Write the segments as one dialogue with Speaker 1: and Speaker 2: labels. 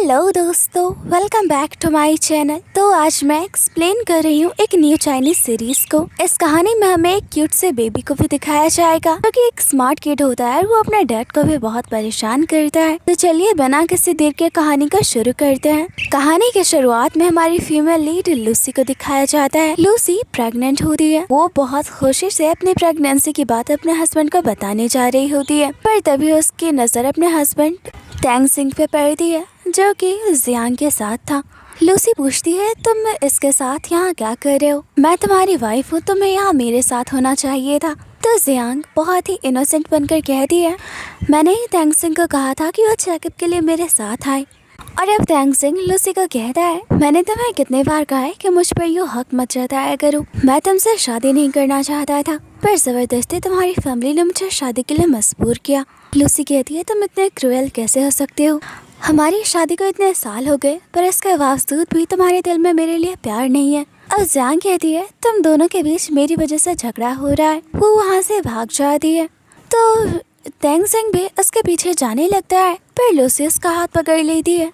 Speaker 1: Hello दोस्तों, welcome back to my channel. तो आज मैं एक्सप्लेन कर रही हूँ एक न्यू चाइनीज सीरीज को। इस कहानी में हमें एक क्यूट से बेबी को भी दिखाया जाएगा जो कि एक स्मार्ट किड होता है और वो अपने डैड को भी बहुत परेशान करता है। तो चलिए बिना किसी देर के कहानी का शुरू करते हैं। कहानी की शुरुआत में हमारी फीमेल लीड लूसी को दिखाया जाता है। लूसी प्रेग्नेंट होती है। वो बहुत खुशी से अपनी प्रेगनेंसी की बात अपने हस्बैंड को बताने जा रही होती है, पर तभी उसकी नजर अपने हस्बैंड टैंग सिंह पे पड़ती है जो कि जियांग के साथ था। लूसी पूछती है, तुम इसके साथ यहाँ क्या कर रहे हो? मैं तुम्हारी वाइफ हूँ, तुम्हें यहाँ मेरे साथ होना चाहिए था। तो जियांग बहुत ही इनोसेंट बनकर कहती है, मैंने ही टैंग सिंह को कहा था कि वो चेकअप के लिए मेरे साथ आए। और अब टैंग सिंह लूसी को कहता है, मैंने तुम्हें कितने बार कहा है कि मुझ पर यूँ हक मत जताया करो। मैं तुमसे शादी नहीं करना चाहता था, पर जबरदस्ती तुम्हारी फैमिली ने मुझे शादी के लिए मजबूर किया। लूसी कहती है, तुम इतने क्रूएल कैसे हो सकते हो? हमारी शादी को इतने साल हो गए, पर इसके बावजूद भी तुम्हारे दिल में मेरे लिए प्यार नहीं है। अब जियांग कहती है, तुम दोनों के बीच मेरी वजह से झगड़ा हो रहा है। वो वहाँ से भाग जाती है। तो टैंग सिंह भी उसके पीछे जाने लगता है, पर लूसी उसका हाथ पकड़ लेती है।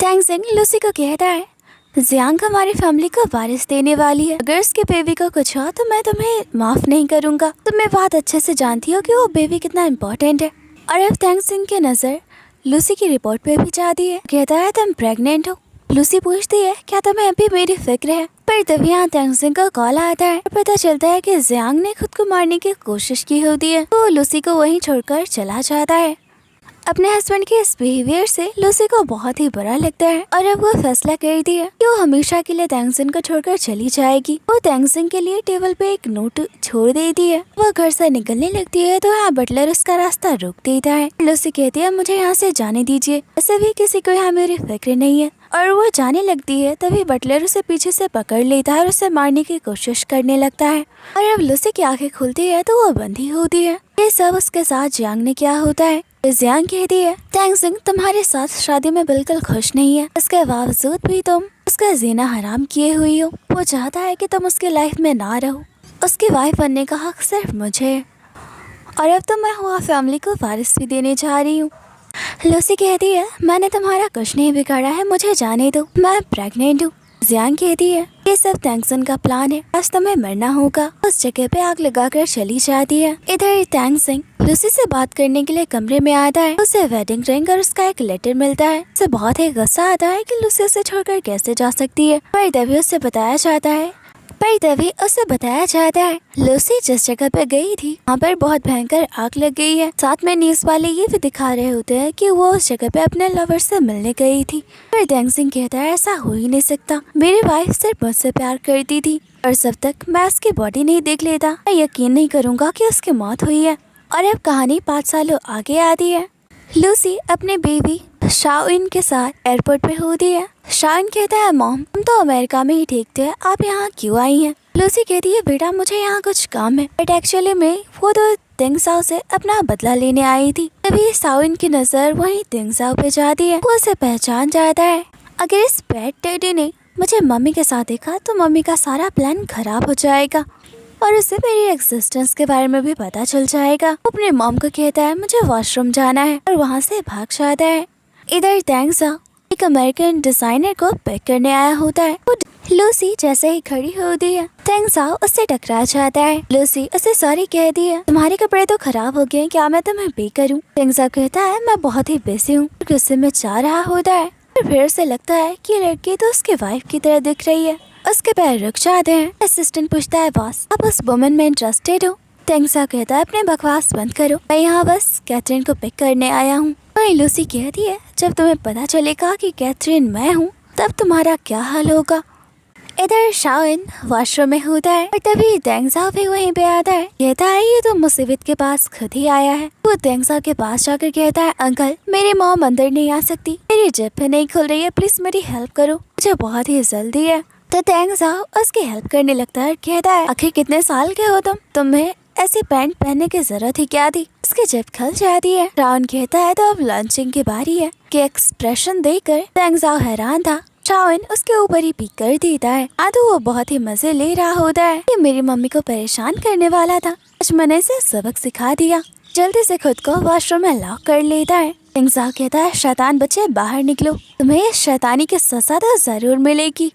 Speaker 1: टैंग सिंह लूसी को कहता है, जियांग हमारी फैमिली को वारिस देने वाली है। अगर उसके बेबी को कुछ हो तो मैं तुम्हें माफ नहीं करूँगा। तुम्हें बहुत अच्छे से जानती हो कि वो बेबी कितना इम्पोर्टेंट है। और अब टैंग सिंह की नज़र लूसी की रिपोर्ट पे भी जाती है। कहता है, तुम प्रेग्नेंट हो। लूसी पूछती है, क्या तुम्हें अभी मेरी फिक्र है? पर तभी यहाँ टैंग सिंह का कॉल आता है। पता चलता है कि जियांग ने खुद को मारने की कोशिश की होती है। तो लूसी को वहीं छोड़कर चला जाता है। अपने हस्बैंड के इस बिहेवियर से लूसी को बहुत ही बुरा लगता है और अब वो फैसला करती है कि वो हमेशा के लिए टैंग सिंह को छोड़कर चली जाएगी। वो टैंग सिंह के लिए टेबल पे एक नोट छोड़ देती है। वो घर से निकलने लगती है तो यहाँ बटलर उसका रास्ता रोक देता है। लूसी कहती है, मुझे यहाँ से जाने दीजिए, ऐसे भी किसी को यहाँ मेरी फिक्र नहीं है। और वो जाने लगती है तभी बटलर उसे पीछे से पकड़ लेता है और उसे मारने की कोशिश करने लगता है। और अब लूसी की आंखें खुलती है तो वो बंधी होती है। ये सब उसके साथ जियांग ने क्या होता है? जियांग कहती है, टैंग सिंह तुम्हारे साथ शादी में बिल्कुल खुश नहीं है। इसके बावजूद भी तुम उसका जीना हराम किए हुई हो। वो चाहता है कि तुम उसकी लाइफ में ना रहो। उसकी वाइफ बनने का हक सिर्फ मुझे है और अब तो मैं हुआ फैमिली को वारिस भी देने जा रही हूँ। लूसी कहती है, मैंने तुम्हारा कुछ नहीं बिगाड़ा है, मुझे जाने दो, मैं प्रेग्नेंट हूँ। जियांग कहती है, ये सब टैंग सिंह का प्लान है, आज तुम्हें मरना होगा। उस जगह पे आग लगाकर चली जाती है। इधर टैंग सिंह लूसी से बात करने के लिए कमरे में आता है। उसे वेडिंग रिंग और उसका एक लेटर मिलता है। उसे बहुत ही गुस्सा आता है कि लूसी उसे छोड़कर कैसे जा सकती है। पर तभी उसे बताया जाता है लूसी जिस जगह पे गई थी वहाँ पर बहुत भयंकर आग लग गई है। साथ में न्यूज़ वाले ये भी दिखा रहे होते हैं कि वो उस जगह पे अपने लवर से मिलने गई थी। पर टैंग सिंह कहता है, ऐसा हो ही नहीं सकता। मेरी वाइफ सिर्फ मुझसे प्यार करती थी और जब तक मैं उसकी बॉडी नहीं देख लेता मैं यकीन नहीं करूँगा कि उसकी मौत हुई है। और अब कहानी 5 सालों आगे आती है। लूसी अपने बेबी शाओइन के साथ एयरपोर्ट पे होती है। शाओइन कहता है, मॉम हम तो अमेरिका में ही ठीक थे, आप यहाँ क्यों आई हैं? लूसी कहती है, बेटा मुझे यहाँ कुछ काम है, बट एक्चुअली में वो तो टिंग साओ से अपना बदला लेने आई थी। तभी शाओइन की नजर वहीं टिंग साओ पे जाती है। वो उसे पहचान जाता है। अगर इस बैड डैडी ने मुझे मम्मी के साथ देखा तो मम्मी का सारा प्लान खराब हो जाएगा और उसे मेरी एग्जिस्टेंस के बारे में भी पता चल जाएगा। वो अपने मॉम को कहता है, मुझे वॉशरूम जाना है और वहाँ से भाग जाता है। इधर टैंग साओ एक अमेरिकन डिजाइनर को पिक करने आया होता है। लूसी जैसे ही खड़ी होती है टैंग साओ उससे टकरा जाता है। लूसी उसे सॉरी कहती है, तुम्हारे कपड़े तो खराब हो गए, क्या मैं तुम्हें पे करूँ? टैंग साओ कहता है, मैं बहुत ही बिजी हूँ। गुस्से में जा रहा होता है। फिर से लगता है कि लड़की तो उसकी वाइफ की तरह दिख रही है। उसके पैर रुक जाते हैं। असिस्टेंट पूछता है, बॉस आप उस वुमन में इंटरेस्टेड हो? टैंग साओ कहता है, अपने बकवास बंद करो, मैं यहाँ बस कैथरीन को पिक करने आया हूँ। वहीं लूसी कहती है, जब तुम्हें पता चलेगा कि कैथरीन मैं हूँ तब तुम्हारा क्या हाल होगा। इधर शाओइन वॉशरूम में होता है और तभी टैंग साओ भी वहीं पे आता है। कहता है, ये तो मुसीबत के पास खुद ही आया है। वो टैंग साओ के पास जाकर कहता है, अंकल मेरी मॉम अंदर नहीं आ सकती, मेरी जेब नहीं खुल रही है, प्लीज मेरी हेल्प करो, मुझे बहुत ही जल्दी है। तो टैंग साओ उसकी हेल्प करने लगता है। कहता है, आखिर कितने साल के हो तुम, तुम्हें ऐसी पैंट पहनने की जरूरत ही क्या थी? उसकी जेब खुल जाती है। शाओइन कहता है, तो अब लॉन्चिंग की बारी है। कि एक्सप्रेशन देकर टैंग साओ हैरान था। शाओइन उसके ऊपर ही पीक कर देता है। तो वो बहुत ही मजे ले रहा होता है। ये मेरी मम्मी को परेशान करने वाला था, आज मैंने इसे सबक सिखा दिया। जल्दी से खुद को वॉशरूम में लॉक कर लेता है। तेंगजाओ कहता है शैतान बच्चे बाहर निकलो, तुम्हें शैतानी की सजा तो जरूर मिलेगी।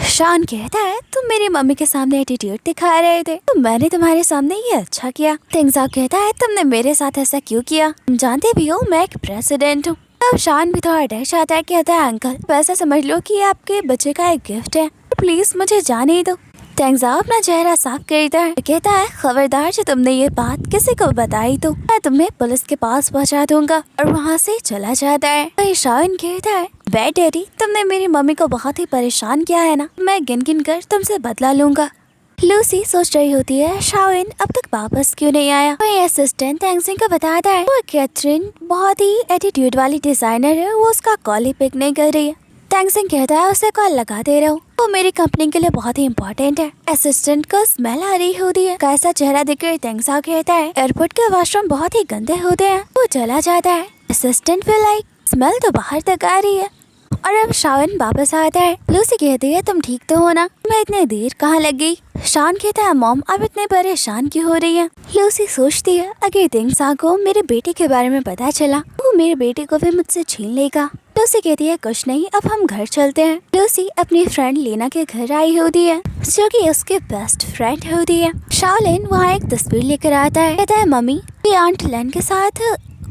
Speaker 1: शान कहता है तुम मेरी मम्मी के सामने एटीट्यूड दिखा रहे थे तो मैंने तुम्हारे सामने ये अच्छा किया। तेंगजाओ कहता है तुमने मेरे साथ ऐसा क्यों किया, तुम जानते भी हो मैं एक प्रेसिडेंट हूँ। अब शान भी थोड़ा डर जाता है, कहता है अंकल वैसा समझ लो कि आपके बच्चे का एक गिफ्ट है, प्लीज मुझे जाने दो। तेंगजाओ अपना चेहरा साफ करता है, कहता है खबरदार जो तुमने ये बात किसी को बताई तो मैं तुम्हें पुलिस के पास पहुंचा दूंगा, और वहाँ से चला जाता है। तो शान कहता है वे डैडी तुमने मेरी मम्मी को बहुत ही परेशान किया है ना, मैं गिन गिन कर तुमसे बदला लूंगा। लूसी सोच रही होती है शाओन अब तक वापस क्यों नहीं आया। वही असिस्टेंट तेंगजिंग को बताता है वो कैथरीन बहुत ही एटीट्यूड वाली डिजाइनर है, वो उसका कॉल ही पिक नहीं कर रही है। तेंगजिंग कहता है उसे कॉल लगा दे रहा हूँ, वो मेरी कंपनी के लिए बहुत ही इम्पोर्टेंट है। असिस्टेंट को स्मेल आ रही होती है, कैसा चेहरा दिखकर तेंगजाओ कहता है एयरपोर्ट के वॉशरूम बहुत ही गंदे होते हैं, वो चला जाता है। असिस्टेंट भी लाइक स्मेल तो बाहर तक आ रही है, और अब शाओन वापस आता है। लूसी कहती है तुम ठीक तो हो ना, मैं इतनी देर कहाँ लग गई। शान कहता है मॉम अब इतने परेशान क्यों हो रही है। लूसी सोचती है अगर तेंगजाओ को मेरे बेटे के बारे में पता चला वो मेरे बेटे को भी मुझसे छीन लेगा। लूसी कहती है कुछ नहीं अब हम घर चलते हैं। लूसी अपनी फ्रेंड लेना के घर आई होती है जो कि उसके बेस्ट फ्रेंड होती है। शाओलिन वहाँ एक तस्वीर लेकर आता है, कहता है मम्मी ये आंट लेन के साथ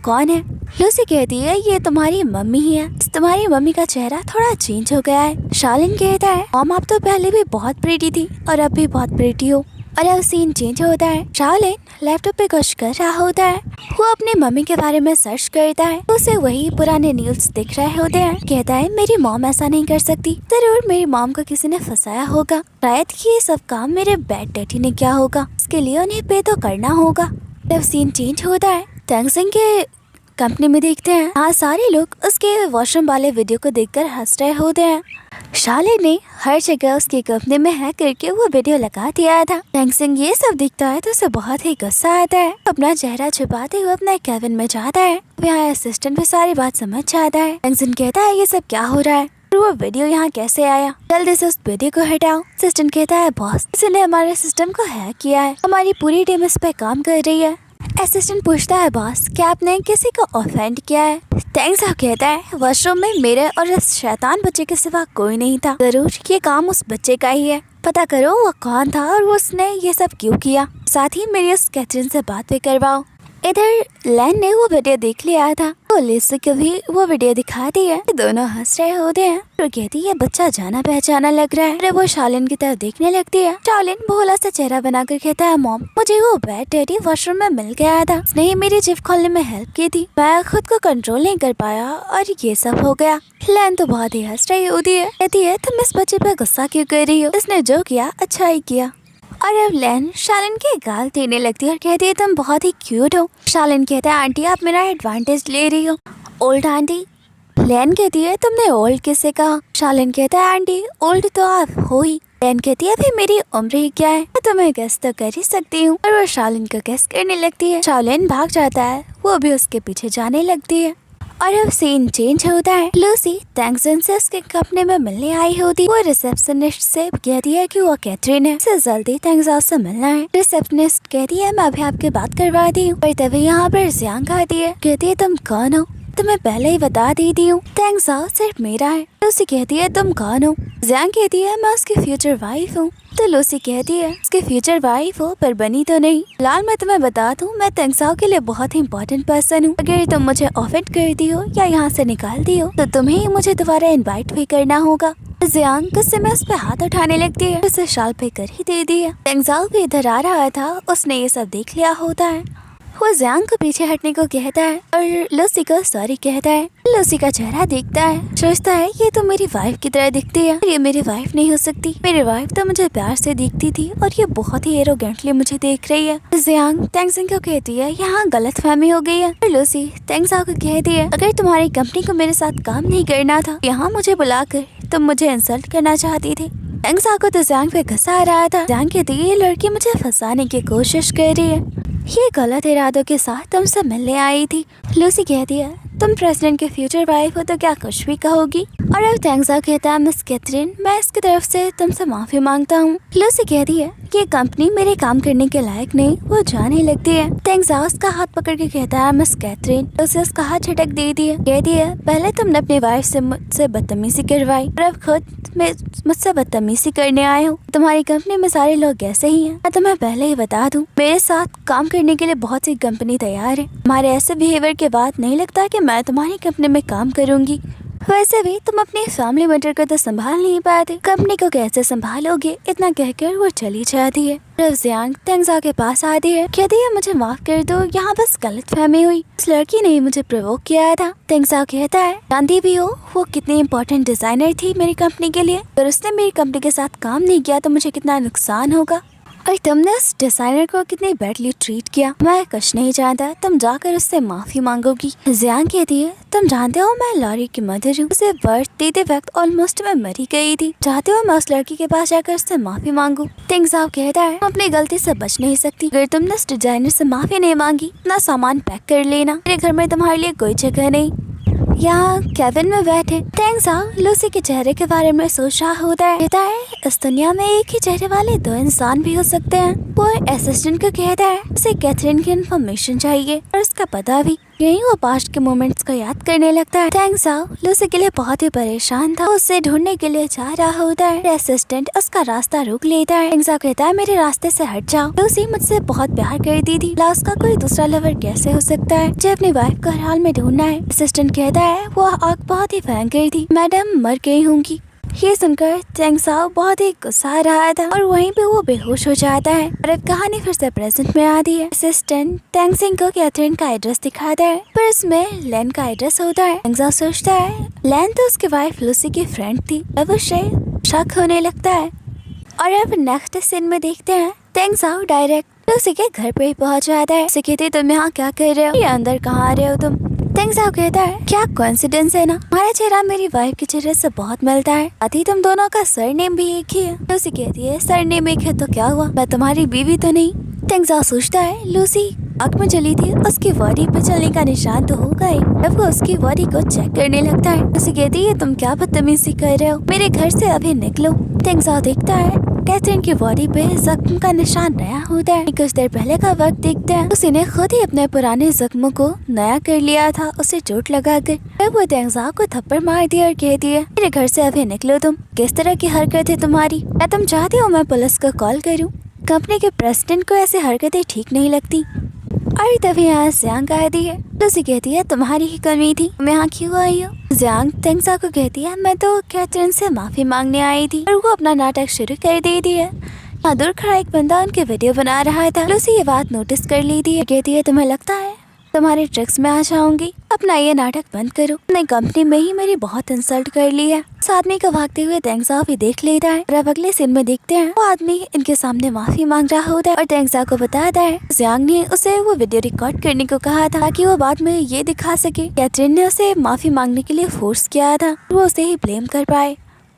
Speaker 1: कौन है। लूसी कहती है ये तुम्हारी मम्मी ही है, तुम्हारी मम्मी का चेहरा थोड़ा चेंज हो गया है। शाओलिन कहता है मॉम आप तो पहले भी बहुत प्रीटी थी और अब भी बहुत प्रीटी हो। और अब सीन चेंज होता है, शाओलिन लैपटॉप पे कुछ कर रहा होता है, वो अपनी मम्मी के बारे में सर्च करता है, उसे वही पुराने न्यूज़ दिख रहे होते हैं। कहता है मेरी मॉम ऐसा नहीं कर सकती, जरूर मेरी मॉम को किसी ने फंसाया होगा, शायद ये सब काम मेरे बैड डैडी ने किया होगा, इसके लिए उन्हें पे तो करना होगा। जब सीन चेंज होता है तेंगजिंग के कंपनी में देखते हैं, हाँ सारे लोग उसके वॉशरूम वाले वीडियो को देखकर हंस रहे होते हैं। शाओलिन ने हर जगह उसकी कंपनी में हैक करके वो वीडियो लगा दिया था। तेंगजिंग ये सब दिखता है तो उसे बहुत ही गुस्सा आता है, अपना चेहरा छुपाते हुए अपने केबिन में जाता है। यहाँ असिस्टेंट भी सारी बात समझ जाता है। तेंगजिंग कहता है ये सब क्या हो रहा है, वो वीडियो यहाँ कैसे आया, जल्दी से उस वीडियो को हटाओ। असिस्टेंट कहता है बॉस इसने हमारे सिस्टम को हैक किया है, हमारी पूरी टीम इस पे काम कर रही है। असिस्टेंट पूछता है बॉस क्या आपने किसी को ऑफेंड किया है। तेंगजाओ कहता है वॉशरूम में मेरे और इस शैतान बच्चे के सिवा कोई नहीं था, जरूर ये काम उस बच्चे का ही है, पता करो वो कौन था और उसने ये सब क्यों किया, साथ ही मेरी उस कैथरीन से बात भी करवाओ। इधर लैन ने वो वीडियो देख लिया था, वो लिसी को भी वो वीडियो दिखाती है, दोनों हंस रहे होते हैं। तो कहती है बच्चा जाना पहचाना लग रहा है। अरे वो शाओलिन की तरफ देखने लगती है। शाओलिन भोला सा चेहरा बनाकर कहता है मॉम मुझे वो बैड डैडी वॉशरूम में मिल गया था, उसने ही मेरी जिप खोलने में हेल्प की थी, मैं खुद को कंट्रोल नहीं कर पाया और ये सब हो गया। लैन तो बहुत ही हंस रही होती है, कहती है तुम इस बच्चे पे गुस्सा क्यों कर रही हो, इसने जो किया अच्छा ही किया। और अब लैन शाओलिन के गाल देने लगती है और कहती है तुम बहुत ही क्यूट हो। शाओलिन कहता है आंटी आप मेरा एडवांटेज ले रही हो। Old aunty. लैन कहती है तुमने ओल्ड किसे कहा। शाओलिन कहता है आंटी ओल्ड तो आप हो ही। लैन कहती है फिर मेरी उम्र ही क्या है, मैं तुम्हें गेस तो कर ही सकती हूँ। और वो शाओलिन को गेस करने लगती है। शाओलिन भाग जाता है, वो भी उसके पीछे जाने लगती है। और अब सीन चेंज होता है। लूसी तेंगजिंग से उसके कंपनी में मिलने आई होती, वो रिसेप्शनिस्ट से कहती है कि वो कैथरीन है, उसे जल्दी तेंगजाओ से मिलना है। रिसेप्शनिस्ट कहती है मैं अभी आपकी बात करवाती हूँ, पर तभी यहाँ पर जियांग आती है, कहती है तुम कौन हो, तुम्हें पहले ही बता दी हूँ, तेंगजाओ सिर्फ मेरा है। लूसी कहती है तुम कौन हो। जियांग कहती है मैं उसकी फ्यूचर वाइफ हूँ। तो लूसी कहती है उसकी फ्यूचर वाइफ हो पर बनी तो नहीं। फिलहाल मैं तुम्हें बता दूं मैं तेंगजाओ के लिए बहुत ही इम्पोर्टेंट पर्सन हूँ, अगर तुम मुझे ऑफेंड करती हो या यहाँ से निकालती हो तो तुम्हें ही मुझे दोबारा इनवाइट भी करना होगा। जियांग गुस्से में उस पे हाथ उठाने लगती है, उसे शाल पे कर ही दे दिया। तेंगजाओ भी इधर आ रहा था, उसने ये सब देख लिया होता है, वो जियांग को पीछे हटने को कहता है और लूसी को सॉरी कहता है। लूसी का चेहरा देखता है, सोचता है ये तो मेरी वाइफ की तरह दिखती है, ये मेरी वाइफ नहीं हो सकती, मेरी वाइफ तो मुझे प्यार से दिखती थी और ये बहुत ही एरोगेंटली मुझे देख रही है। जियांग तेंगजिंग को कहती है यहाँ गलतफहमी हो गई है। और लूसी तेंगजाओ को कहती है अगर तुम्हारी कंपनी को मेरे साथ काम नहीं करना था, यहाँ मुझे बुलाकर तुम मुझे इंसल्ट करना चाहती थी। तेंगजाओ को तो जियांग पे गुस्सा आ रहा था। जियांग कहती है ये लड़की मुझे फंसाने की कोशिश कर रही है, ये गलत इरादों के साथ तुमसे मिलने आई थी। लूसी कहती है तुम प्रेसिडेंट की फ्यूचर वाइफ हो तो क्या कुछ भी कहोगी। और अब तेंगजाओ कहता है मिस कैथरीन मैं इसकी तरफ से तुमसे माफी मांगता हूँ। लूसी कहती है ये कंपनी मेरे काम करने के लायक नहीं, वो जाने लगती है। थैंक्स उसका हाथ पकड़ के कहता है मिस कैथरीन, उसे उसका हाथ झटक दे दिया। कह दिया पहले तुमने अपनी वाइफ से मुझसे बदतमीजी करवाई और अब खुद मुझसे बदतमीजी करने आए हो। तुम्हारी कंपनी में सारे लोग ऐसे ही हैं। मैं तुम्हें पहले ही बता दूं, मेरे साथ काम करने के लिए बहुत सी कंपनी तैयार है। हमारे ऐसे बिहेवियर के बाद नहीं लगता कि मैं तुम्हारी कंपनी में काम करूंगी। वैसे भी तुम अपनी फैमिली मैटर को तो संभाल नहीं पाते, कंपनी को कैसे संभालोगे? इतना कहकर वो चली जाती है। जियांग तेंगजा के पास आती है, कहती है मुझे माफ कर दो, यहाँ बस गलतफहमी हुई, इस लड़की ने मुझे प्रोवोक किया था। तेंगजा कहता है जानती भी हो वो कितनी इम्पोर्टेंट डिजाइनर थी मेरी कंपनी के लिए, अगर उसने मेरी कंपनी के साथ काम नहीं किया तो मुझे कितना नुकसान होगा, और तुमने उस डिजाइनर को कितनी बैडली ट्रीट किया। मैं कुछ नहीं जानता, तुम जाकर उससे माफी मांगोगी। जियांग कहती है तुम जानते हो मैं लॉरी की मदर हूँ, उसे बर्थ देते वक्त ऑलमोस्ट मैं मरी गई थी, चाहते हो मैं उस लड़की के पास जाकर उससे माफी मांगू? तेंगजाओ कहता है तुम अपनी गलती से बच नहीं सकती, अगर तुमने उस डिजाइनर से माफी नहीं मांगी अपना सामान पैक कर लेना, मेरे घर में तुम्हारे लिए कोई जगह नहीं। यहाँ केविन में बैठे तेंगजाओ लूसी के चेहरे के बारे में सोच रहा होता है। कहता है इस दुनिया में एक ही चेहरे वाले दो इंसान भी हो सकते हैं। वो असिस्टेंट को कहता है उसे कैथरीन की इन्फॉर्मेशन चाहिए और उसका पता भी। यही वो पास्ट के मोमेंट्स को याद करने लगता है। तेंगजाओ लूसी के लिए बहुत ही परेशान था, उसे ढूंढने के लिए जा रहा होता है। असिस्टेंट उसका रास्ता रोक लेता है। तेंगजाओ कहता है मेरे रास्ते से हट जाओ, लूसी मुझसे बहुत प्यार करती थी, उसका कोई दूसरा लवर कैसे हो सकता है, मुझे अपनी वाइफ को हर हाल में ढूंढना है। असिस्टेंट कहता है वो आग बहुत ही भयंकर थी, मैडम मर गई होंगी। ये सुनकर तेंगजाओ बहुत ही गुस्सा आ रहा था और वहीं पे वो बेहोश हो जाता है। और अब कहानी फिर से प्रेजेंट में आती है। असिस्टेंट तेंगसिंग को कैथरीन का एड्रेस दिखाता है, पर इसमें लैन का एड्रेस होता है। तेंगजाओ सोचता है लैन तो उसकी वाइफ लूसी की फ्रेंड थी, अब उसे शक होने लगता है। और अब नेक्स्ट सीन में देखते हैं तेंगजाओ डायरेक्ट लूसी के घर पे ही पहुंच जाता है। उसे कहते तुम यहाँ क्या कर रहे हो, ये अंदर कहाँ आ रहे हो तुम? तेंगजाओ कहता है क्या कोइंसिडेंस है ना, हमारा चेहरा मेरी वाइफ के चेहरे से बहुत मिलता है, अति तुम दोनों का सरनेम भी एक ही है। लूसी कहती है सरनेम एक है तो क्या हुआ, मैं तुम्हारी बीवी तो नहीं? तेंगजाओ सोचता है लूसी आग में जली थी, उसकी बॉडी पे चलने का निशान तो होगा ही। अब वो उसकी बॉडी को चेक करने लगता है। लूसी कहती है तुम क्या बदतमीजी कर रहे हो, मेरे घर से अभी निकलो। तेंगजाओ देखता है कैथरीन की बॉडी पे जख्म का निशान नया होता है। कुछ देर पहले का वक्त देखते हैं, उसी ने खुद ही अपने पुराने जख्मों को नया कर लिया था, उसे चोट लगा कर। वो तेंगजाओ को थप्पड़ मार दिया और कहती है मेरे घर से अभी निकलो तुम, किस तरह की हरकत है तुम्हारी, क्या तुम चाहती हो मैं पुलिस को कॉल करूँ? कंपनी के प्रेसिडेंट को ऐसी हरकतें ठीक नहीं लगती। और तभी यहाँ जियांग आती है। लूसी कहती है तुम्हारी ही कमी थी, तुम यहाँ क्यों आई हो? जियांग तेंगजाओ को कहती है मैं तो कैथरीन से माफी मांगने आई थी, और वो अपना नाटक शुरू कर देती है। यहाँ दूर खड़ा एक बंदा उनके वीडियो बना रहा था। लूसी ये बात नोटिस कर लेती है, कहती है तुम्हें लगता है तुम्हारे ट्रिक्स में आ जाऊंगी, अपना ये नाटक बंद करो, अपने कंपनी में ही मेरी बहुत इंसल्ट कर ली है। उस आदमी को भागते हुए तेंगजाओ भी देख लेता है। और अब अगले सीन में देखते हैं वो आदमी इनके सामने माफी मांग रहा होता है और तेंगजाओ को बताता है जियांग ने उसे वो वीडियो रिकॉर्ड करने को कहा था ताकि वो बाद में ये दिखा सके कैथरीन ने उसे माफी मांगने के लिए फोर्स किया था, वो उसे ही ब्लेम कर पाए।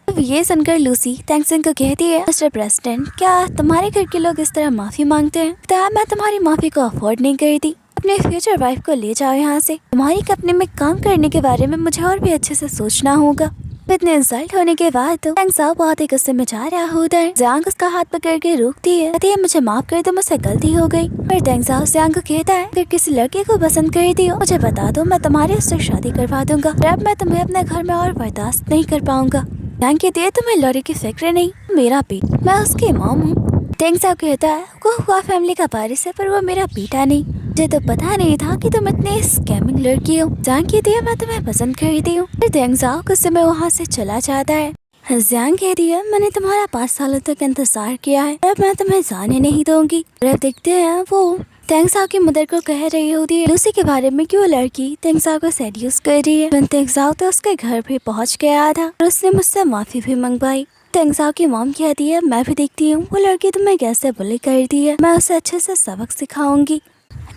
Speaker 1: अब ये सुनकर लूसी तेंगसिंग को कहती है मिस्टर प्रेसिडेंट क्या तुम्हारे घर के लोग इस तरह माफी मांगते हैं? मैं तुम्हारी माफी को अफोर्ड नहीं करती, अपने फ्यूचर वाइफ को ले जाओ यहाँ से, तुम्हारी कंपनी में काम करने के बारे में मुझे और भी अच्छे से सोचना होगा। इतने इंसल्ट होने के बाद तो तेंगजाओ बहुत ही गुस्से में जा रहा होता है। जियांग उसका हाथ पकड़ के रोकती है, कहती है मुझे माफ कर दो, मुझसे गलती हो गई। पर तेंगजाओ जियांग को कहता है अगर किसी लड़के को पसंद करती हो मुझे बता दो, मैं तुम्हारे उससे शादी करवा दूंगा, अब मैं तुम्हें अपने घर में और बर्दाश्त नहीं कर पाऊंगा। जियांग कहती है तुम्हें लॉरी की फिक्र नहीं, मेरा बेटा, मैं उसकी मॉम हूँ। तेंगजाओ कहता है वो हुआ फैमिली का वारिस है पर वो मेरा बेटा नहीं, मुझे तो पता नहीं था कि तुम इतनी स्कैमिंग लड़की हो। जियांग कहती है मैं तुम्हें पसंद करती हूँ। फिर तेंगजाओ कुछ समय वहाँ से चला जाता है। जियांग कहती है मैंने तुम्हारा 5 सालों तक इंतजार किया है, अब मैं तुम्हें जाने नहीं दूंगी। अब देखते हैं वो तेंगजाओ की मदर को कह रही होती है लूसी के बारे में कि वो लड़की तेंगजाओ को सेड्यूस कर रही है। तेंगजाओ तो उसके घर पे पहुँच गया था और उसने मुझसे माफी भी मंगवाई। तेंगजाओ की मॉम कहती है मैं भी देखती हूँ वो लड़की तुम्हें कैसे बुली करती है, मैं उसे अच्छे से सबक सिखाऊंगी।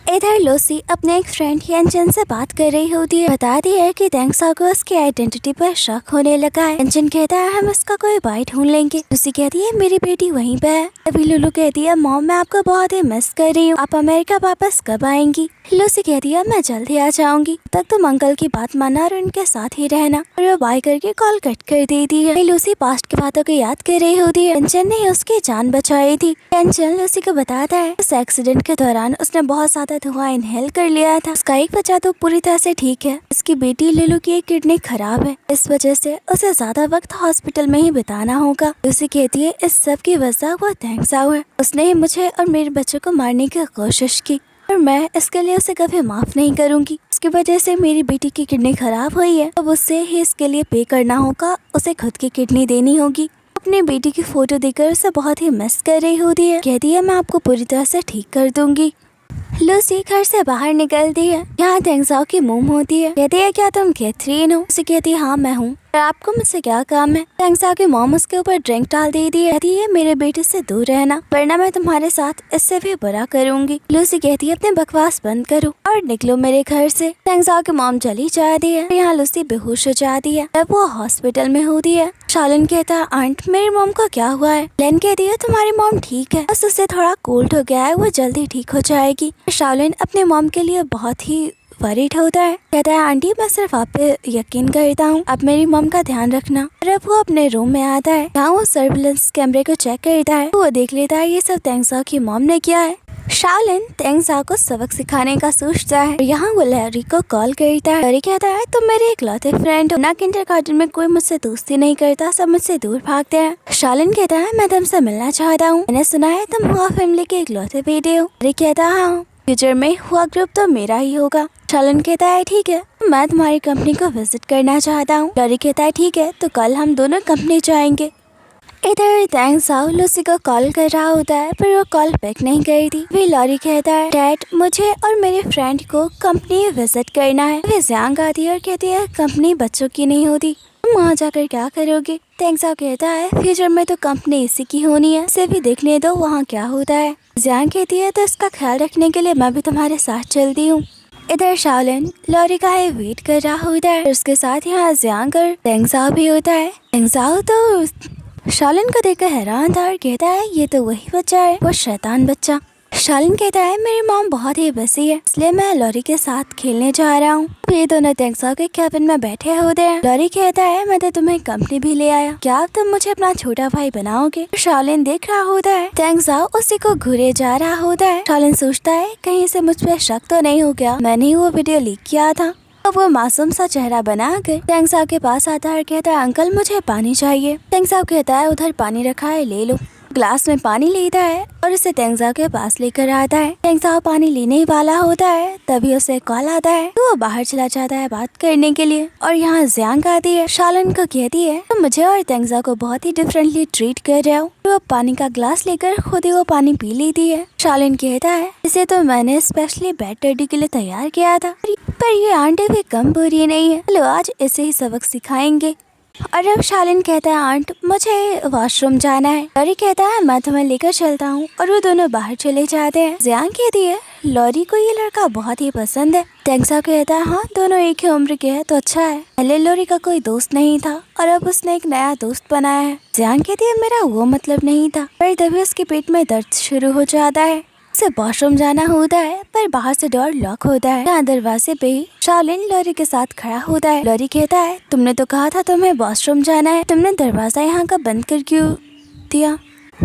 Speaker 1: इधर लूसी अपने एक फ्रेंड यंजन से बात कर रही होती है, बताती है कि तेंगजाओ को उसकी आइडेंटिटी पर शक होने लगा है। यंजन कहता है हम उसका कोई भाई ढूंढ लेंगे। लूसी कहती है मेरी बेटी वहीं पे है। अभी लुलू कहती है मॉम मैं आपको बहुत ही मिस कर रही हूँ, आप अमेरिका वापस कब आएंगी? लूसी कहती है मैं जल्दी आ जाऊंगी, तब तुम अंकल की बात मानना और उनके साथ ही रहना। और वो बाय करके कॉल कट कर देती है। लूसी पास्ट की बातों को याद कर रही होती है। कंचन ने उसकी जान बचाई थी। कंचन लूसी को बताता है उस एक्सीडेंट के दौरान उसने बहुत ज्यादा धुआं इनहेल कर लिया था। उसका एक बच्चा तो पूरी तरह से ठीक है, उसकी बेटी लुलू की एक किडनी खराब है, इस वजह से उसे ज्यादा वक्त हॉस्पिटल में ही बिताना होगा। लूसी कहती है इस सब की वजह वो तेंगसाओ है, उसने ही मुझे और मेरे बच्चों को मारने की कोशिश की और मैं इसके लिए उसे कभी माफ नहीं करूंगी। उसकी वजह से मेरी बेटी की किडनी खराब हुई है, अब उससे ही इसके लिए पे करना होगा, उसे खुद की किडनी देनी होगी। अपनी बेटी की फोटो देखकर उसे बहुत ही मिस कर रही होती है। कहती है मैं आपको पूरी तरह से ठीक कर दूंगी। लूसी घर से बाहर निकलती है। यहाँ तेंगसाओ की मोम होती है। कहती है क्या तुम कैथरीन हो? उसे कहती है हाँ मैं हूँ, आपको मुझसे क्या काम है? तेंगसाओ की मॉम उसके ऊपर ड्रिंक डाल देती है। कहती है मेरे बेटे से दूर रहना, वरना मैं तुम्हारे साथ इससे भी बुरा करूंगी। लूसी कहती है अपने बकवास बंद करो और निकलो मेरे घर से। तेंगसाओ की मॉम चली जाती है। यहाँ लूसी बेहोश हो जाती है। अब वो हॉस्पिटल में होती है। शालन कहता है आंट मेरी मॉम को क्या हुआ है? लेन कहती है तुम्हारी मॉम ठीक है, बस उसे थोड़ा कोल्ड हो गया है, वो जल्दी ठीक हो जाएगी। शालन अपने मॉम के लिए बहुत ही वरीड होता है। कहता है आंटी मैं सिर्फ आप पे यकीन करता हूँ, आप मेरी मॉम का ध्यान रखना। और अब वो अपने रूम में आता है। यहाँ वो सर्विलेंस कैमरे को चेक करता है। वो देख लेता है ये सब तेंगसाओ की मॉम ने किया है। शालन तेंगसाओ को सबक सिखाने का सोचता है। यहाँ वो लैरी को कॉल करता है। लैरी कहता है तुम मेरे इकलौते फ्रेंड हो ना, किंडरगार्टन में कोई मुझसे दोस्ती नहीं करता, सब मुझसे दूर भागते हैं। शालन कहता है मैं तुमसे मिलना चाहता हूँ, मैंने सुना है तुम हुआ फैमिली के इकलौते बेटे हो। लैरी कहता है हाँ, फ्यूचर में हुआ ग्रुप तो मेरा ही होगा। शालन कहता है ठीक है, मैं तुम्हारी कंपनी को विजिट करना चाहता हूँ। लॉरी कहता है ठीक है, तो कल हम दोनों कंपनी जाएंगे। इधर तेंगसाओ लूसी को कॉल कर रहा होता है, पर वो कॉल पिक नहीं करती। वे लॉरी कहता है डैड मुझे और मेरे फ्रेंड को कंपनी विजिट करना है। वे ज़ियांग आती है और कहती है कंपनी बच्चों की नहीं होती, तुम वहाँ जाकर क्या करोगे? तेंगसाओ कहता है फ्यूचर में तो कंपनी इसी की होनी है, इसे भी देखने दो वहाँ क्या होता है। ज़ियांग कहती है तो इसका ख्याल रखने के लिए मैं भी तुम्हारे साथ चलती हूँ। इधर शालन लॉरी का है वेट कर रहा होता है, उसके साथ यहाँ ज़ियांग और तेंगसाओ भी होता है। तेंगसाओ तो शालन को देखकर हैरान था और कहता है ये तो वही बच्चा है, वो शैतान बच्चा। शालन कहता है मेरी मॉम बहुत ही बिजी है, इसलिए मैं लॉरी के साथ खेलने जा रहा हूँ। ये दोनों तेंगसाओ के कैबिन में बैठे होते हैं। लॉरी कहता है मैं तो तुम्हें कंपनी भी ले आया, क्या अब तुम मुझे अपना छोटा भाई बनाओगे? शालन देख रहा होता है तेंगसाओ उसी को घूरे जा रहा होता है। शालन सोचता है कहीं से मुझ पे शक तो नहीं हो गया, मैंने ही वो वीडियो लीक किया था। अब वो मासूम सा चेहरा बनाकर तेंगसाओ के पास आता है और कहता है अंकल मुझे पानी चाहिए। तेंगसाओ कहता है उधर पानी रखा है ले लो। ग्लास में पानी लेता है और उसे तेंगसाओ के पास लेकर आता है। तेंगसाओ पानी लेने ही वाला होता है, तभी उसे कॉल आता है तो वो बाहर चला जाता है बात करने के लिए। और यहाँ ज़ियांग आती है। शालन को कहती है तुम मुझे और तेंगसाओ को बहुत ही डिफरेंटली ट्रीट कर रहे हो। वो पानी का ग्लास लेकर खुद ही वो पानी पी लेती है। शालन कहता है इसे तो मैंने स्पेशली बैड डैडी के लिए तैयार किया था, पर ये आंटी भी कम बुरी नहीं है, चलो आज इसे ही सबक सिखाएंगे। और अब शालन कहता है आंट मुझे वॉशरूम जाना है। लॉरी कहता है मैं तुम्हें लेकर चलता हूँ, और वो दोनों बाहर चले जाते हैं। ज़ियांग कहती है लॉरी को ये लड़का बहुत ही पसंद है। तेंगसाओ कहता है हाँ दोनों एक ही उम्र के हैं तो अच्छा है, पहले लॉरी का कोई दोस्त नहीं था और अब उसने एक नया दोस्त बनाया है। ज़ियांग कहती है मेरा वो मतलब नहीं था, पर तभी उसके पेट में दर्द शुरू हो जाता है। उसे वॉशरूम जाना होता है, पर बाहर से डोर लॉक होता है। यहाँ दरवाजे पे ही शालिन लॉरी के साथ खड़ा होता है। लॉरी कहता है तुमने तो कहा था तुम्हें वॉशरूम जाना है, तुमने दरवाजा यहाँ का बंद कर क्यों दिया?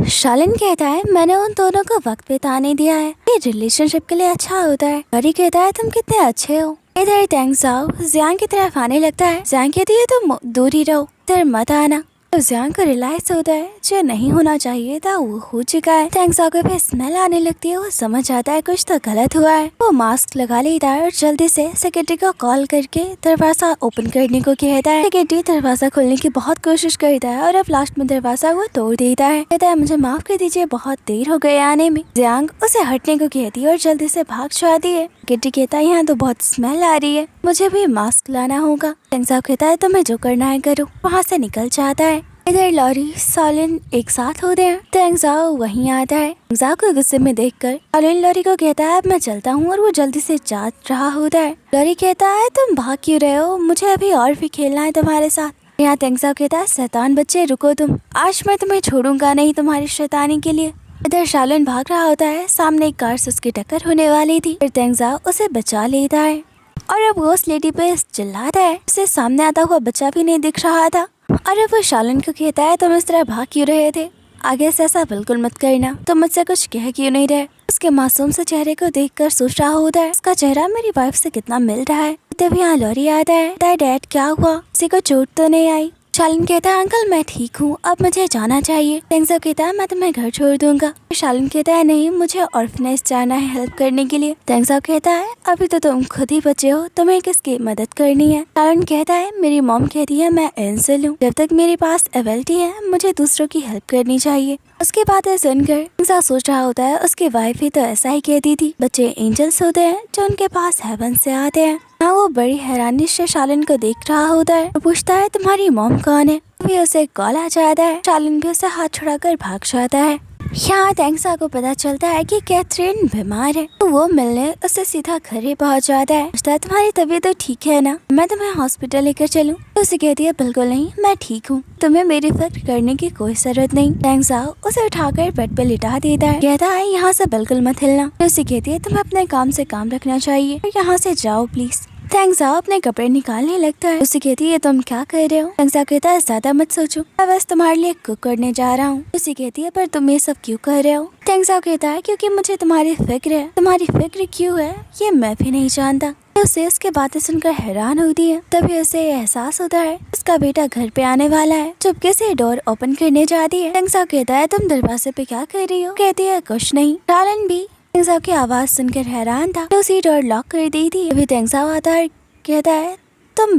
Speaker 1: शालिन कहता है मैंने उन दोनों को वक्त बिताने दिया है, ये रिलेशनशिप के लिए अच्छा होता है। लॉरी कहता है तुम कितने अच्छे हो। इधर तेंगसाओ ज़ियांग की तरफ आने लगता है। ज़ियांग कहती है तुम दूर ही रहो, इधर मत आना। तो ज़ियांग को रियलाइज होता है जो नहीं होना चाहिए था वो हो चुका है। तेंगसाओ को भी स्मेल आने लगती है, वो समझ आता है कुछ तो गलत हुआ है। वो मास्क लगा लेता है और जल्दी से सेक्रेटरी को कॉल करके दरवाजा ओपन करने को कहता है। सेक्रेटरी दरवाजा खोलने की बहुत कोशिश करता है और अब लास्ट में दरवाजा वो तोड़ देता है। कहता है मुझे माफ कर दीजिए, बहुत देर हो गई आने में। ज़ियांग उसे हटने को कहती है और जल्दी से भाग जाती है। सेक्रेटरी कहता है यहाँ तो बहुत स्मेल आ रही है, मुझे भी मास्क लाना होगा। तेंगसाओ कहता है तुम्हें जो करना है करो, वहाँ से निकल जाता है। इधर लॉरी शालिन एक साथ होते हैं। तेंगसाओ वहीं आता है। तेंगसाओ को गुस्से में देखकर शालिन लॉरी को कहता है अब मैं चलता हूँ, और वो जल्दी से जा रहा होता है। लॉरी कहता है तुम भाग क्यों रहे हो, मुझे अभी और भी खेलना है तुम्हारे साथ। यहाँ तेंगसाओ कहता है शैतान बच्चे रुको तुम, आज मैं तुम्हें छोड़ूंगा नहीं तुम्हारी शैतानी के लिए। इधर शालन भाग रहा होता है, सामने एक कार से उसकी टक्कर होने वाली थी। फिर तेंगजाओ उसे बचा लेता है और अब वो उस लेडी पे चिल्लाता है। उसे सामने आता हुआ बच्चा भी नहीं दिख रहा था और अब वो शालन को कहता है, तुम इस तरह भाग क्यों रहे थे? आगे से ऐसा बिल्कुल मत करना। तुम मुझसे कुछ कह क्यों नहीं रहे? उसके मासूम से चेहरे को देखकर सोच रहा होता है, उसका चेहरा मेरी वाइफ से कितना मिल रहा है। तब यहाँ लॉरी आता है। डैड क्या हुआ? किसी को चोट तो नहीं आई? शालन कहता है, अंकल मैं ठीक हूँ, अब मुझे जाना चाहिए। तेंगजाओ कहता है, मैं तुम्हें घर छोड़ दूंगा। शालन कहता है, नहीं, मुझे ऑर्फनेज जाना है हेल्प करने के लिए। तेंगजाओ कहता है, अभी तो तुम खुद ही बचे हो, तुम्हें किसकी मदद करनी है? शालन कहता है, मेरी मॉम कहती है मैं एंजल हूँ, जब तक मेरे पास एबिलिटी है मुझे दूसरों की हेल्प करनी चाहिए। उसके बाद सुनकर तेंगजाओ सोच रहा होता है, उसकी वाइफ ही तो ऐसा ही कहती थी, बच्चे एंजल्स होते हैं जो उनके पास हेवन से आते हैं। हाँ, वो बड़ी हैरानी से शालन को देख रहा होता है और पूछता है, तुम्हारी मॉम कौन है? भी उसे कॉल आ जाता है। शालन भी उसे हाथ छुड़ाकर भाग जाता है। यहाँ तेंगजाओ को पता चलता है कि कैथरीन बीमार है, तो वो मिलने उससे सीधा घर ही पहुँच जाता है। पूछता है, तुम्हारी तबीयत तो ठीक है ना? मैं तुम्हें हॉस्पिटल लेकर चलूं? तो उसे कहती है, बिल्कुल नहीं, मैं ठीक हूँ, तुम्हें मेरी फिक्र करने की कोई जरूरत नहीं। तेंगजाओ उसे उठाकर बेड पे लिटा देता है। कहता है, यहाँ से बिल्कुल मत हिलना। तो उसे कहती है, तुम्हें अपने काम से काम रखना चाहिए, यहाँ से जाओ प्लीज। तेंगजाओ अपने कपड़े निकालने लगता है। उसे कहती है, तुम क्या कर रहे हो? तेंगजाओ कहता है, ज्यादा मत सोचो, मैं बस तुम्हारे लिए कुक करने जा रहा हूँ। उसे कहती है, पर तुम ये सब क्यों कर रहे हो? तेंगजाओ कहता है, क्योंकि मुझे तुम्हारी फिक्र है। तुम्हारी फिक्र क्यों है ये मैं भी नहीं जानता। उसे उसके बातें सुनकर हैरान होती है। तभी उसे एहसास होता है उसका बेटा घर पे आने वाला है। चुपके से डोर ओपन करने जाती है। तेंगजाओ कहता है, तुम दरवाजे पे क्या कर रही हो? कहती है, कुछ नहीं। शालन भी तेंगजाओ की आवाज सुनकर हैरान था, तो उसी डोर लॉक कर दी थी। तभी तेंगजाओ आता है, कहता है, तुम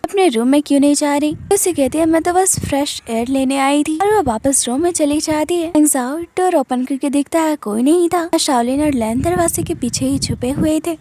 Speaker 1: अपने रूम में क्यों नहीं जा रही? उसे कहती है, मैं तो बस फ्रेश एयर लेने आई थी, और वो वापस रूम में चली जाती है। तेंगजाओ डोर ओपन करके देखता है, कोई नहीं था। शालिन और लैन दरवाजे के पीछे ही छुपे हुए थे।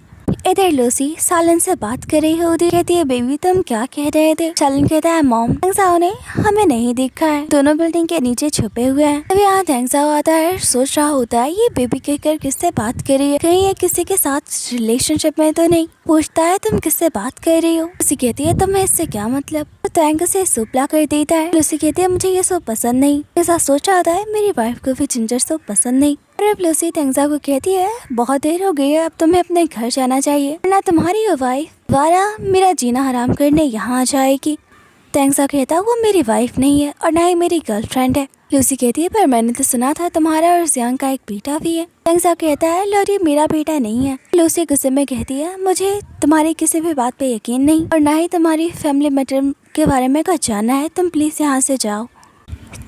Speaker 1: इधर लूसी शालन से बात कर रही होती। कहती है, बेबी तुम क्या कह रहे थे? शालन कहता है, मॉम, तेंगजाओ ने हमें नहीं देखा है, दोनों बिल्डिंग के नीचे छुपे हुए हैं। अभी यहाँ तेंगजाओ आता है, सोच रहा होता है, ये बेबी कहकर किससे बात कर रही है? कहीं ये किसी के साथ रिलेशनशिप में तो नहीं? पूछता है, तुम किससे बात कर रही हो? उसे कहती है, तुम्हें इससे क्या मतलब? तो तेंग से सूप ला कर देता है। लूसी कहती है, मुझे ये सूप पसंद नहीं। ऐसा सोच रहा होता है, मेरी वाइफ को भी जिंजर सूप पसंद नहीं। और अब लूसी तेंगजाओ को कहती है, बहुत देर हो गई है, अब तुम्हें अपने घर जाना चाहिए, वरना तुम्हारी वाइफ वारा मेरा जीना हराम करने यहाँ आ जाएगी। तेंगजाओ कहता है, वो मेरी वाइफ नहीं है और ना ही मेरी गर्लफ्रेंड है। लूसी कहती है, पर मैंने तो सुना था तुम्हारा और जियांग का एक बेटा भी है। तेंगजाओ कहता है, लॉरी मेरा बेटा नहीं है। लूसी गुस्से में कहती है, मुझे तुम्हारी किसी भी बात पे यकीन नहीं और ना ही तुम्हारी फैमिली मैटर के बारे में कुछ जानना है, तुम प्लीज यहाँ से जाओ।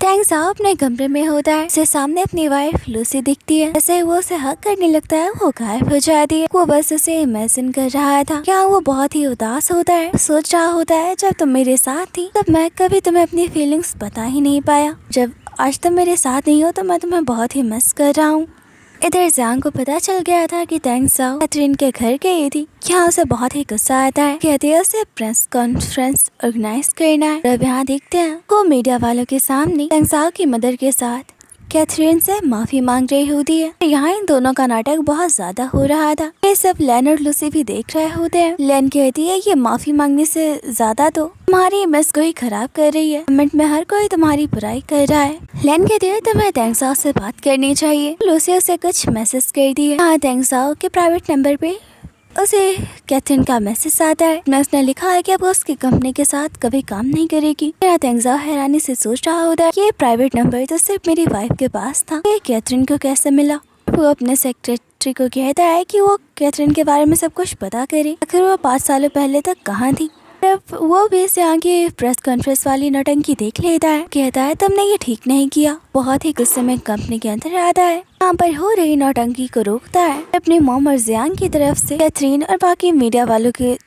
Speaker 1: तेंगजाओ अपने कमरे में होता है। उसे सामने अपनी वाइफ लूसी दिखती है। जैसे वो उसे हक करने लगता है, वो गायब हो जाती है। वो बस उसे इमेजिन कर रहा था। क्या वो बहुत ही उदास होता है, सोच रहा होता है, जब तुम मेरे साथ थी तब मैं कभी तुम्हें अपनी फीलिंग्स बता ही नहीं पाया, जब आज तुम मेरे साथ नहीं हो तो मैं तुम्हें बहुत ही मिस कर रहा हूँ। इधर जियांग को पता चल गया था कि तेंगजाओ कैथरीन के घर गई थी। यहाँ उसे बहुत ही गुस्सा आता है। कहती है उसे प्रेस कॉन्फ्रेंस ऑर्गेनाइज करना है। अब यहाँ देखते हैं वो मीडिया वालों के सामने तेंगजाओ की मदर के साथ कैथरीन से माफी मांग रही होती है। यहाँ इन दोनों का नाटक बहुत ज्यादा हो रहा था। ये सब लैन और लूसी भी देख रहे होते हैं। लैन कहती है, ये माफी मांगने से ज्यादा तो तुम्हारी इमेज को ही खराब कर रही है। कमेंट में हर कोई तुम्हारी बुराई कर रहा है। लैन कहती है, तुम्हें तेंगजाओ से बात करनी चाहिए। लूसी उसे कुछ मैसेज कर दी है। हाँ, तेंगजाओ के प्राइवेट नंबर पे उसे कैथरीन का मैसेज आता है। मैं उसने लिखा है कि अब वो उसकी कंपनी के साथ कभी काम नहीं करेगी। मेरा तेंगजाओ हैरानी से सोच रहा होता है, ये प्राइवेट नंबर तो सिर्फ मेरी वाइफ के पास था, ये कैथरीन को कैसे मिला? वो अपने सेक्रेटरी को कहता है कि वो कैथरीन के बारे में सब कुछ पता करे। आखिर वो 5 सालों पहले तक कहाँ थी। अब वो भी इसे आगे प्रेस कॉन्फ्रेंस वाली नौटंकी देख लेता है। कहता है, तुमने ये ठीक नहीं किया। बहुत ही गुस्से में कंपनी के अंदर आता है। यहाँ पर हो रही नौटंकी को रोकता है। अपने मॉम और जियांग की तरफ से कैथरीन और बाकी मीडिया वालों के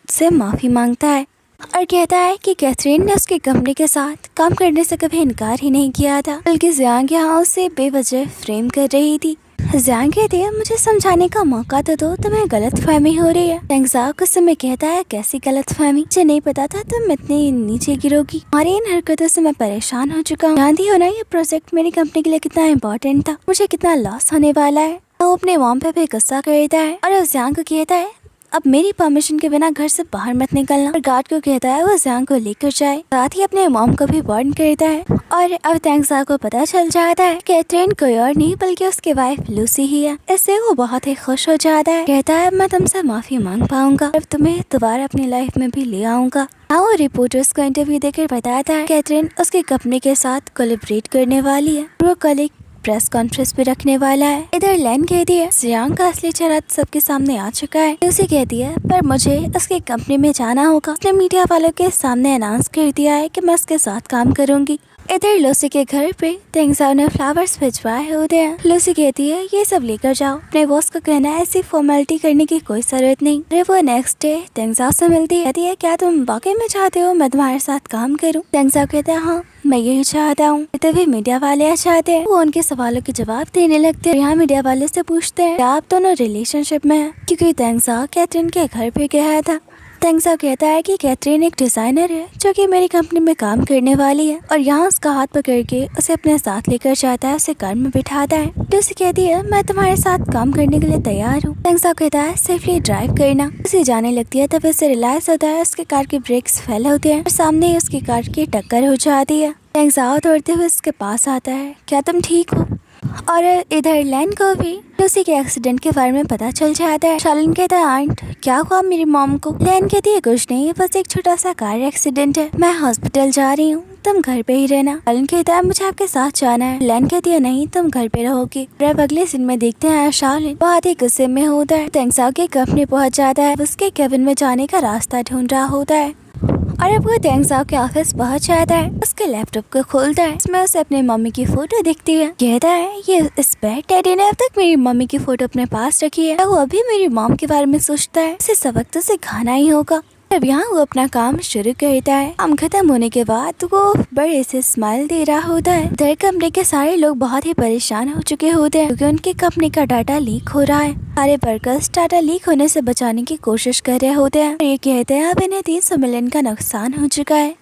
Speaker 1: से माफी मांगता है और कहता है कि कैथरीन ने उसकी कंपनी के साथ काम करने से कभी इनकार ही नहीं किया था, बल्कि जियांग यहाँ उसे बेवजह फ्रेम कर रही थी। जियांग कहती है, मुझे समझाने का मौका तो दो, तुम्हें गलत फहमी हो रही है। तेंगजाओ गुस्से में कहता है, कैसी गलत फहमी? मुझे नहीं पता था तुम इतनी नीचे गिरोगी। हमारी इन हरकतों से मैं परेशान हो चुका हूँ। जानती हो ना ये प्रोजेक्ट मेरी कंपनी के लिए कितना इम्पोर्टेंट था, मुझे कितना लॉस होने वाला है। वो अपने मॉम पे भी गुस्सा करता है और जियांग को कहता है, अब मेरी परमिशन के बिना घर से बाहर मत निकलना। और गार्ड को कहता है वो जियांग को लेकर जाए, साथ ही अपने मॉम को भी वार्न करता है। और अब तेंगसा को पता चल जाता है कैथरीन कोई और नहीं बल्कि उसकी वाइफ लूसी ही है। इससे वो बहुत ही खुश हो जाता है, कहता है मैं तुमसे माफी मांग पाऊंगा और तुम्हें दोबारा अपनी लाइफ में भी ले आऊंगा। वो रिपोर्टर्स को इंटरव्यू देकर बताता है कैथरीन उसके कंपनी के साथ कोलैबोरेट करने वाली है, वो कल एक प्रेस कॉन्फ्रेंस भी रखने वाला है। इधर लैन कहती है जियांग का असली चेहरा सबके सामने आ चुका है। लूसी कहती है पर मुझे उसके कंपनी में जाना होगा, उसने मीडिया वालों के सामने अनाउंस कर दिया है कि मैं उसके साथ काम करूंगी। इधर लूसी के घर पे तेंगसाओ ने फ्लावर्स भिजवाए होते हैं। लूसी कहती है ये सब लेकर जाओ, अपने बॉस को कहना है ऐसी फॉर्मेलिटी करने की कोई जरूरत नहीं। अरे वो नेक्स्ट डे तेंगसाओ से मिलती है, कहती है क्या तुम वाकई में चाहते हो मैं तुम्हारे साथ काम करूं? तेंगसाओ कहता है हाँ मैं यही चाहता हूँ। तभी मीडिया वाले आ जाते हैं, वो उनके सवालों के जवाब देने लगते हैं। यहाँ मीडिया वाले से पूछते हैं क्या आप दोनों रिलेशनशिप में हैं? क्योंकि तेंगसाओ कैथरीन के घर पे गया था। तेंगसाओ कहता है कि कैथरीन एक डिजाइनर है जो कि मेरी कंपनी में काम करने वाली है और यहाँ उसका हाथ पकड़ के उसे अपने साथ लेकर जाता है, उसे कार में बिठाता है। लूसी कहती है मैं तुम्हारे साथ काम करने के लिए तैयार हूँ। तेंगसाओ कहता है सेफली ड्राइव करना। उसे जाने लगती है तब उसे रियलाइज होता है उसके कार के ब्रेक्स फेल होते हैं और सामने ही उसकी कार की टक्कर हो जाती है। तेंगसाओ दौड़ते हुए उसके पास आता है, क्या तुम ठीक हो? और इधर लैन को भी लूसी के एक्सीडेंट के बारे में पता चल जाता है। शालिन कहता है आंट क्या हुआ मेरी मॉम को? लैन कहती है कुछ नहीं, बस एक छोटा सा कार एक्सीडेंट है, मैं हॉस्पिटल जा रही हूँ, तुम घर पे ही रहना। शालिन कहता है मुझे आपके साथ जाना है। लैन कहती है नहीं तुम घर पे रहोगी। अब अगले सीन में देखते हैं शालिन बहुत ही गुस्से में होता है। तेंगसाओ के कंपनी पहुँच जाता है, उसके केबिन में जाने का रास्ता ढूंढ रहा होता है और अब वो तेंगसाओ के ऑफिस पहुंच जाता है। उसके लैपटॉप को खोलता है, इसमें उसे अपनी मम्मी की फोटो दिखती है। कहता है ये इस बैड डैडी ने अब तक मेरी मम्मी की फोटो अपने पास रखी है, वो अभी मेरी मॉम के बारे में सोचता है, इसे सबक तो सिखाना ही होगा। अब यहाँ वो अपना काम शुरू करता है। काम खत्म होने के बाद वो बड़े से स्माइल दे रहा होता है। इधर कंपनी के सारे लोग बहुत ही परेशान हो चुके होते हैं क्योंकि उनकी कंपनी का डाटा लीक हो रहा है। सारे वर्कर्स डाटा लीक होने से बचाने की कोशिश कर रहे होते हैं। ये कहते हैं अब इन्हें 300 मिलियन का नुकसान हो चुका है।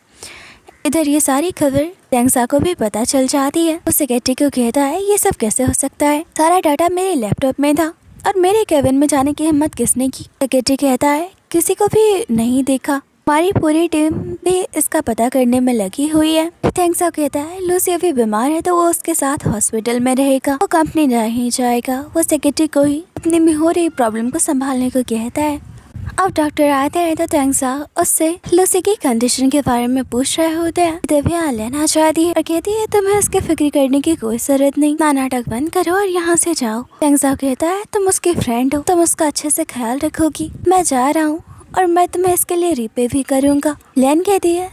Speaker 1: इधर ये सारी खबर तेंगसाओ को भी पता चल जाती है। वो सेक्रेटरी को कहता है ये सब कैसे हो सकता है, सारा डाटा मेरे लैपटॉप में था और मेरे केबिन में जाने की हिम्मत किसने की? सेक्रेटरी कहता है किसी को भी नहीं देखा, हमारी पूरी टीम भी इसका पता करने में लगी हुई है। तेंगसाओ कहता है लूसी अभी बीमार है तो वो उसके साथ हॉस्पिटल में रहेगा, वो कंपनी नहीं जाएगा। वो सेक्रेटरी को ही अपने में हो रही प्रॉब्लम को संभालने को कहता है। अब डॉक्टर आते हैं तो तेंगसाओ उससे लूसी की कंडीशन के बारे में पूछ रहे होते हैं। तभी आलियन आ जाती है और कहती है तुम्हें उसकी फिक्र करने की कोई जरूरत नहीं, नाटक बंद करो और यहाँ से जाओ। तेंगसाओ कहता है तुम उसकी फ्रेंड हो, तुम उसका अच्छे से ख्याल रखोगी, मैं जा रहा हूँ और मैं तुम्हें इसके लिए रिपे भी करूँगा। लैन कहती है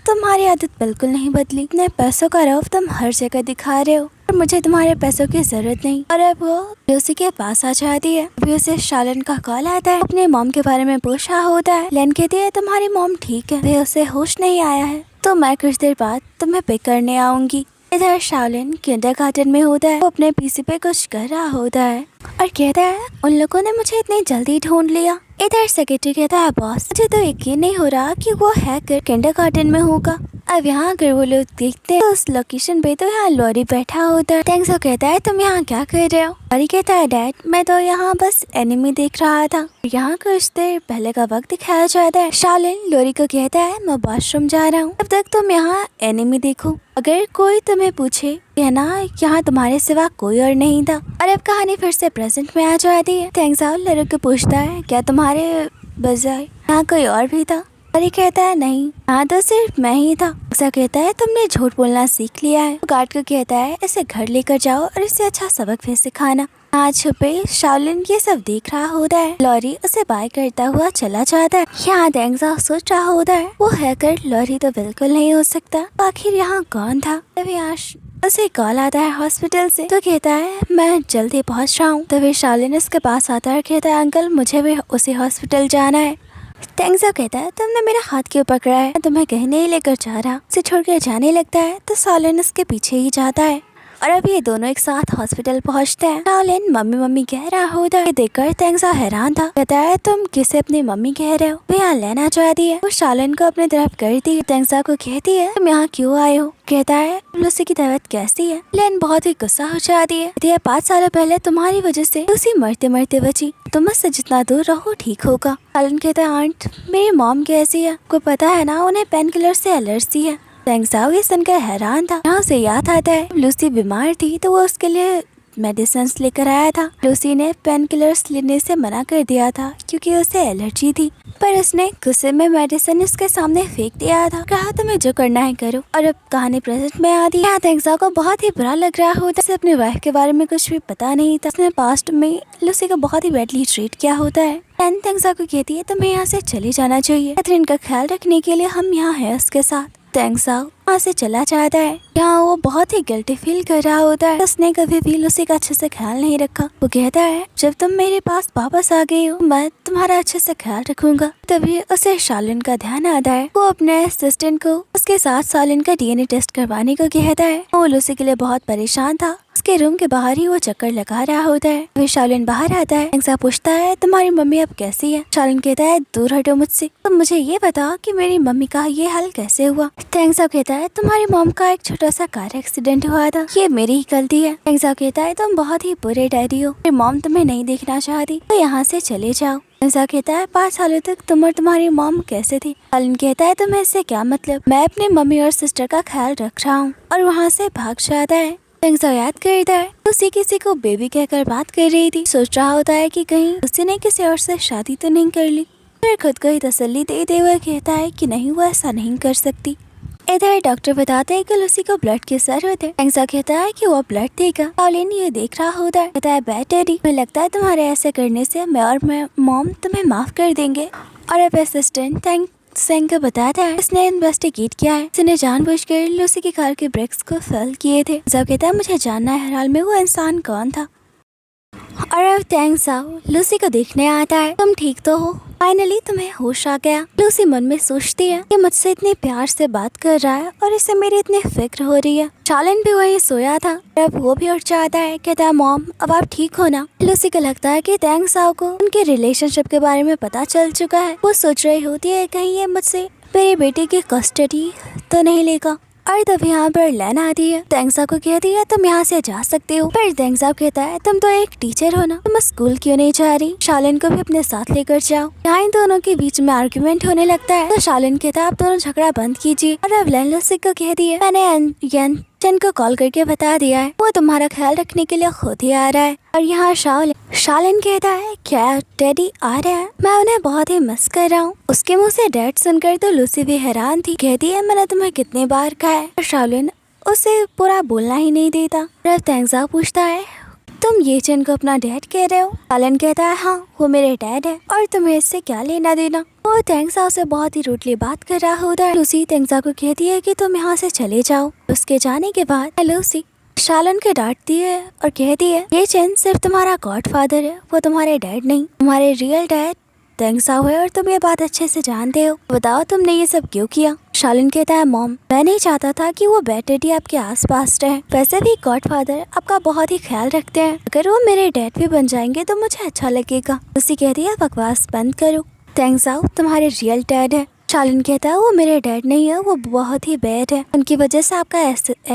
Speaker 1: तुम्हारी आदत बिल्कुल नहीं बदली, इतने पैसों का रौब तुम हर जगह दिखा रहे हो और मुझे तुम्हारे पैसों की जरूरत नहीं। और अब वो लूसी के पास आ जाती है। अभी उसे शालिन का कॉल आता है, अपने मॉम के बारे में पूछ रहा होता है। लैन कहती है तुम्हारी मॉम ठीक है, वे उसे होश नहीं आया है तो मैं कुछ देर बाद तुम्हें पिक करने आऊंगी। इधर शालिन किंडरगार्टन में होता है, वो अपने पीसी पे कुछ कर रहा होता है और कहता है उन लोगों ने मुझे इतनी जल्दी ढूंढ लिया। इधर सेक्रेटरी कहता है बॉस मुझे तो यकीन नहीं हो रहा कि वो हैकर किंडरगार्टन में होगा। अब यहाँ अगर वो लोग देखते हैं तो उस लोकेशन पे तो यहाँ लॉरी बैठा होता है। तेंगसाओ कहता है तुम यहाँ क्या कर रहे हो? लॉरी कहता है डैड मैं तो यहाँ बस एनिमी देख रहा था। यहाँ कुछ देर पहले का वक्त दिखाया जाता है। शालिन लॉरी को कहता है मैं वॉशरूम जा रहा हूँ, अब तक तुम यहाँ एनिमी देखो, अगर कोई तुम्हें पूछे कहना यहाँ तुम्हारे सिवा कोई और नहीं था। और अब कहानी फिर से प्रेजेंट में आ जाती है। तेंगसाओ लॉरी को पूछता है क्या तुम्हारे बजाय यहाँ कोई और भी था? लॉरी कहता है नहीं, यहाँ तो सिर्फ मैं ही था। ऐसा कहता है तुमने झूठ बोलना सीख लिया है। गार्ड को कहता है इसे घर लेकर जाओ और इसे अच्छा सबक भी सिखाना। आज छुपे शालिन ये सब देख रहा होता है। लॉरी उसे बाय करता हुआ चला जाता है। यहाँ तेंगसाओ सोच रहा होता है वो हैकर लॉरी तो बिल्कुल नहीं हो सकता, आखिर यहाँ कौन था? तभी उसे कॉल आता है हॉस्पिटल से, तो कहता है मैं जल्दी पहुँच रहा हूँ। तभी शालिन उसके पास आता है, कहता है अंकल मुझे भी उसी हॉस्पिटल जाना है। तेंगसाओ कहता है तुमने मेरा हाथ क्यों पकड़ा है, तुम्हें कहीं नहीं लेकर जा रहा। उसे छोड़कर जाने लगता है तो शालिन उसके पीछे ही जाता है और अब ये दोनों एक साथ हॉस्पिटल पहुंचते हैं। शाओलिन मम्मी मम्मी कह रहा होता है। देखकर तेंगसा हैरान था। कहता है तुम किसे अपनी मम्मी कह रहे हो? वो यहाँ लेना चाहती है। वो शाओलिन को अपनी तरफ करती है। तेंगसा को कहती है तुम यहाँ क्यों आए हो? कहता है लूसी की तबीयत कैसी है? लेन बहुत ही गुस्सा हो जाती है। कहती है 5 साल पहले तुम्हारी वजह से लूसी मरते मरते बची। तुम मुझसे जितना दूर रहो ठीक होगा। शाओलिन कहता है आंट मेरी मॉम कैसी है? को पता है ना उन्हें पेन किलर से एलर्जी है। तेंगसा ये सुनकर हैरान था। यहाँ से याद आता है लूसी बीमार थी तो वो उसके लिए मेडिसिन लेकर आया था। लूसी ने पेन किलर्स लेने से मना कर दिया था क्योंकि उसे एलर्जी थी, पर उसने गुस्से में मेडिसिन उसके सामने फेंक दिया था। कहा तुम्हें जो करना है करो। और अब कहानी प्रेजेंट में आती है। तेंगसा को बहुत ही बुरा लग रहा होता है। उसे अपने वाइफ के बारे में कुछ भी पता नहीं था। उसने पास्ट में लूसी को बहुत ही बैडली ट्रीट किया होता है। तेंगसा को कहती है तुम्हें यहाँ से चले जाना चाहिए। कैथरीन का ख्याल रखने के लिए हम यहाँ है उसके साथ। तेंगसा वहाँ से चला जाता है। यहाँ वो बहुत ही गिल्टी फील कर रहा होता है। उसने कभी भी लूसी का अच्छे से ख्याल नहीं रखा। वो कहता है जब तुम मेरे पास वापस आ गई हो मैं तुम्हारा अच्छे से ख्याल रखूंगा। तभी उसे शाओलिन का ध्यान आता है। वो अपने असिस्टेंट को उसके साथ शाओलिन का डीएनए टेस्ट करवाने को कहता है। वो लूसी के लिए बहुत परेशान था। उसके रूम के बाहर ही वो चक्कर लगा रहा होता है। फिर शाओलिन बाहर आता है। तेंगसा पूछता है तुम्हारी मम्मी अब कैसी है? शाओलिन कहता है दूर हटो मुझसे। तुम मुझे ये बताओ कि मेरी मम्मी का ये हाल कैसे हुआ? तेंगसा कहता है तुम्हारी मॉम का एक छोटा सा कार एक्सीडेंट हुआ था। ये मेरी ही गलती है। तेंगसा कहता है तुम बहुत ही बुरे डैडी हो। मेरी मॉम तुम्हें नहीं देखना चाहती तो यहाँ से चले जाओ। तेंगसा कहता है 5 सालों तक तुम और तुम्हारी मॉम कैसे थी? शाओलिन कहता है तुम्हें इससे क्या मतलब? मैं अपनी मम्मी और सिस्टर का ख्याल रख रहा हूँ। और वहाँ से भाग जाता है। तेंगसा याद करता है उसी किसी को बेबी कहकर बात कर रही थी। सोच रहा होता है कि कहीं उसी ने किसी और से शादी तो नहीं कर ली। फिर खुद को ही तसल्ली देते हुए कहता है कि नहीं वो ऐसा नहीं कर सकती। इधर डॉक्टर बताते हैं कि लूसी को ब्लड की जरूरत है। तेंगसा कहता है कि वो ब्लड देगा। शाओलिन ये देख रहा होता है। कहता है बैड डैडी मुझे लगता है तुम्हारे ऐसे करने से मैं और मॉम तुम्हें माफ कर देंगे। और अब असिस्टेंट सेंग को बताता है उसने इन्वेस्टिगेट किया है। उसने जानबूझकर लूसी की कार के ब्रेक्स को फेल किए थे। जब कहता है मुझे जानना है हर हाल में वो इंसान कौन था। और अब तेंगसा लूसी को देखने आता है। तुम ठीक तो हो? फाइनली तुम्हें होश आ गया। लूसी मन में सोचती है कि मुझसे इतने प्यार से बात कर रहा है और इससे मेरी इतनी फिक्र हो रही है। शाओलिन भी वहीं सोया था। अब वो भी उठ जाता है। कहता है मॉम अब आप ठीक हो ना? लूसी को लगता है कि तेंगसा को उनके रिलेशनशिप के बारे में पता चल चुका है। वो सोच रही होती है कहीं ये मुझसे मेरे बेटे की कस्टडी तो नहीं लेगा। और तब यहाँ पर लेन आती है। तेंगसा को कहती है तुम यहाँ से जा सकते हो। पर तेंगसा कहता है तुम तो एक टीचर हो ना, तुम स्कूल क्यों नहीं जा रही? शाओलिन को भी अपने साथ लेकर जाओ। यहाँ इन दोनों के बीच में आर्गुमेंट होने लगता है। तो शाओलिन कहता है आप दोनों झगड़ा बंद कीजिए। और अब लेन लूसी को कहती है मैंने येन को कॉल करके बता दिया है। वो तुम्हारा ख्याल रखने के लिए खुद ही आ रहा है। और यहाँ शाओलिन कहता है क्या डैडी आ रहा है? मैं उन्हें बहुत ही मिस कर रहा हूँ। उसके मुँह से डैड सुनकर तो लूसी भी हैरान थी। कहती है मैंने तुम्हें कितनी बार कहा है। और शाओलिन उसे पूरा बोलना ही नहीं देता। और तेंगसा पूछता है तुम ये चेन को अपना डैड कह रहे हो? शाओलिन कहता है हाँ वो मेरे डैड है और तुम्हें इससे क्या लेना देना। वो तेंगसा से बहुत ही रूडली बात कर रहा होता है। लूसी तेंगसा को कहती है कि तुम यहाँ से चले जाओ। उसके जाने के बाद लूसी शाओलिन को डांटती है और कहती है ये चेन सिर्फ तुम्हारा गॉडफादर है, वो तुम्हारे डैड नहीं। तुम्हारे रियल डैड तेंगसा है और तुम ये बात अच्छे से जानते हो। बताओ तुमने ये सब क्यों किया? शाओलिन कहता है मॉम मैं नहीं चाहता था कि वो बैड डैडी आपके आसपास रहे। वैसे भी गॉडफादर आपका बहुत ही ख्याल रखते हैं। अगर वो मेरे डैड भी बन जाएंगे तो मुझे अच्छा लगेगा। उसी कहती है बकवास बंद करो। तेंगसा तुम्हारे रियल डैड है। शाओलिन कहता है वो मेरे डैड नहीं है, वो बहुत ही बैड है। उनकी वजह से आपका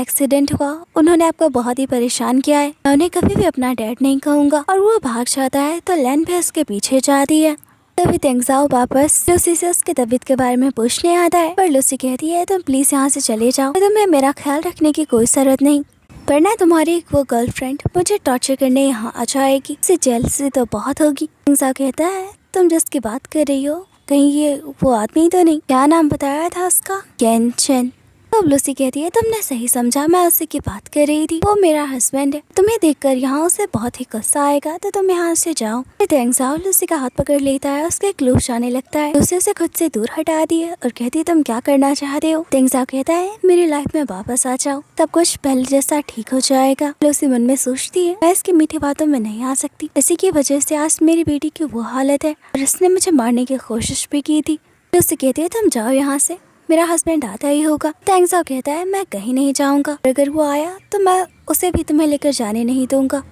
Speaker 1: एक्सीडेंट हुआ। उन्होंने आपको बहुत ही परेशान किया है। मैं उन्हें कभी भी अपना डैड नहीं कहूँगा। और वो भाग जाता है तो लेन भी उसके पीछे जाती है। तभी तेंगसा वापस लूसी से उसकी तबीयत के बारे में पूछने आता है। पर लूसी कहती है तुम प्लीज यहाँ से चले जाओ, तुम्हें मेरा ख्याल रखने की कोई जरूरत नहीं, वरना तुम्हारी वो गर्लफ्रेंड मुझे टॉर्चर करने यहाँ आ जाएगी। इससे जेलसी तो बहुत होगी। तेंगसा कहता है तुम जिसकी बात कर रही हो कहीं ये वो आदमी तो नहीं? क्या नाम बताया था उसका? येन चेन। तब लूसी कहती है तुमने सही समझा, मैं उसी की बात कर रही थी। वो मेरा हस्बैंड है। तुम्हें देखकर यहाँ उसे बहुत ही गुस्सा आएगा तो तुम यहाँ से जाओ। तेंगसा लूसी का हाथ पकड़ लेता है। उसके क्लूश आने लगता है। लूसी उसे खुद से दूर हटा दी है और कहती है तुम क्या करना चाहते हो? तेंगसा कहता है मेरी लाइफ में वापस आ जाओ, तब कुछ पहले जैसा ठीक हो जाएगा। लूसी मन में सोचती है मैं इसकी मीठी बातों में नहीं आ सकती। इसी की वजह से आज मेरी बेटी की वो हालत है और इसने मुझे मारने की कोशिश भी की थी। लूसी कहती है तुम जाओ यहाँ से, मेरा हस्बैंड आता ही होगा। तेंगजाओ कहता है मैं कहीं नहीं जाऊंगा, अगर वो आया तो मैं उसे भी तुम्हें लेकर जाने नहीं दूंगा।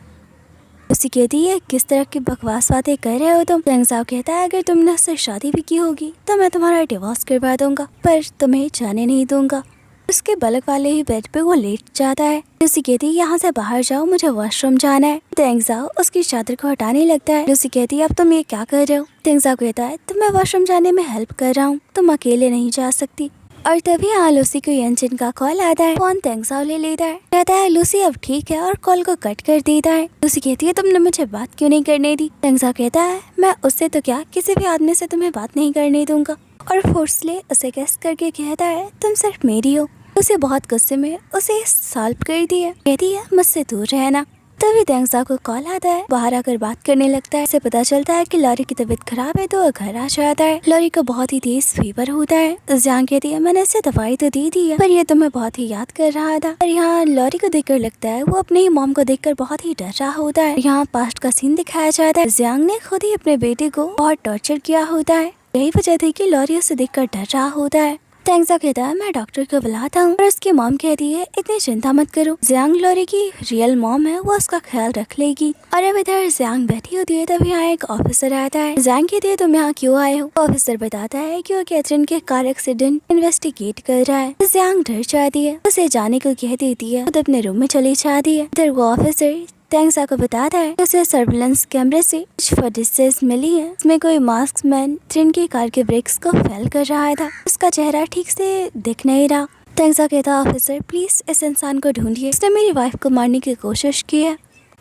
Speaker 1: लूसी कहती है किस तरह की बकवास बातें कर रहे हो तुम। तेंगजाओ कहता है अगर तुमने उससे शादी भी की होगी तो मैं तुम्हारा डिवोर्स करवा दूंगा, पर तुम्हें जाने नहीं दूंगा। उसके बलक वाले ही बेड पे वो लेट जाता है। लूसी कहती है यहाँ से बाहर जाओ, मुझे वॉशरूम जाना है। तेंगजाओ उसकी चादर को हटाने लगता है। लूसी कहती है अब तुम ये क्या कर रहे हो। तेंगजाओ कहता है तुम्हें वॉशरूम जाने में हेल्प कर रहा हूँ, तुम अकेले नहीं जा सकती। और तभी यहाँ लूसी को यंजिन का कॉल आता है। फोन तेंगजाओ ले लेता है, कहता है लूसी अब ठीक है और कॉल को कट कर देता है। लूसी कहती है तुमने मुझे बात क्यों नहीं करने दी। तेंगजाओ कहता है मैं उससे तो क्या किसी भी आदमी से तुम्हें बात नहीं करने दूंगा, और फोर्सली उसे किस करके कहता है तुम सिर्फ मेरी हो। उसे बहुत गुस्से में उसे सॉल्व कर दिया, कहती है मुझसे दूर रहना। तभी तेंगजाओ को कॉल आता है, बाहर आकर बात करने लगता है। इसे पता चलता है कि लॉरी की तबीयत खराब है तो वो घर आ जाता है। लॉरी को बहुत ही तेज फीवर होता है। ज़ियांग कहती है मैंने इसे दवाई तो दी थी पर ये तुम्हें बहुत ही याद कर रहा था। और यहाँ लॉरी को देखकर लगता है वो अपनी मॉम को देखकर बहुत ही डर रहा होता है। यहाँ पास्ट का सीन दिखाया जाता है। ज़ियांग ने खुद ही अपने बेटे को बहुत टॉर्चर किया होता है, यही वजह थी कि लॉरी उसे देखकर डर रहा होता है। तेंगजाओ कहता है मैं डॉक्टर को बुलाता हूँ, और उसकी मॉम कहती है इतनी चिंता मत करो, ज़ियांग लॉरी की रियल मॉम है, वो उसका ख्याल रख लेगी। और अब इधर ज़ियांग बैठी होती है, तभी यहाँ एक ऑफिसर आता है। ज़ियांग कहती है तुम यहाँ क्यों आए हो। ऑफिसर बताता है कि वो कैथरीन के कार एक्सीडेंट इन्वेस्टिगेट कर रहा है। ज़ियांग डर जाती है, उसे जाने को कह देती है, खुद अपने रूम में चली जाती है। इधर वो ऑफिसर तेंगजाओ को बताता है उसे सर्विलेंस कैमरे से कुछ फुटेजेस मिली है, इसमें कोई मास्क मैन ट्रेन की कार के ब्रेक्स को फेल कर रहा था, उसका चेहरा ठीक से दिख नहीं रहा। तेंगजाओ कहता है ऑफिसर प्लीज इस इंसान को ढूंढिए, उसने मेरी वाइफ को मारने की कोशिश की है।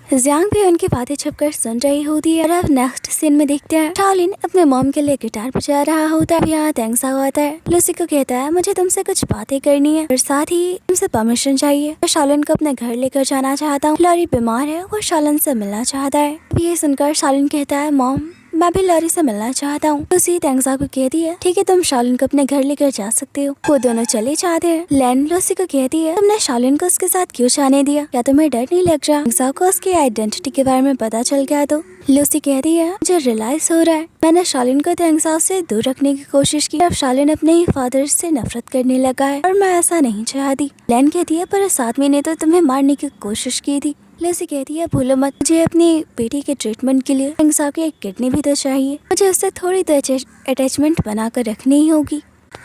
Speaker 1: ज़ियांग भी उनकी बातें छुपकर सुन रही होती है। और अब नेक्स्ट सीन में देखते हैं शाओलिन अपने मॉम के लिए गिटार बजा रहा होता है। यहाँ तेंगजाओ आता है, लूसी को कहता है मुझे तुमसे कुछ बातें करनी है और साथ ही तुमसे परमिशन चाहिए। मैं शाओलिन को अपने घर लेकर जाना चाहता हूँ, लॉरी बीमार है, वो शाओलिन से मिलना चाहता है। ये सुनकर शाओलिन कहता है मॉम मैं भी लॉरी से मिलना चाहता हूँ। लूसी तेंगजाओ को कहती है ठीक है तुम शाओलिन को अपने घर लेकर जा सकते हो। वो दोनों चले जाते हैं। लैन लूसी को कहती है तुमने शाओलिन को उसके साथ क्यों जाने दिया, क्या तुम्हें डर नहीं लग रहा। तेंगजाओ को उसकी आइडेंटिटी के बारे में पता चल गया तो लूसी कहती है मुझे रियलाइज हो रहा है मैंने शाओलिन को तेंगजाओ से दूर रखने की कोशिश की, अब शाओलिन अपने ही फादर से नफरत करने लगा है और मैं ऐसा नहीं चाहती। लैन कहती है पर इस आदमी ने तो तुम्हें मारने की कोशिश की थी। लूसी कहती है भूलो मत मुझे अपनी बेटी के ट्रीटमेंट के लिए तेंगजाओ की एक किडनी भी तो चाहिए, मुझे उससे थोड़ी तो अटैचमेंट बनाकर रखनी ही होगी।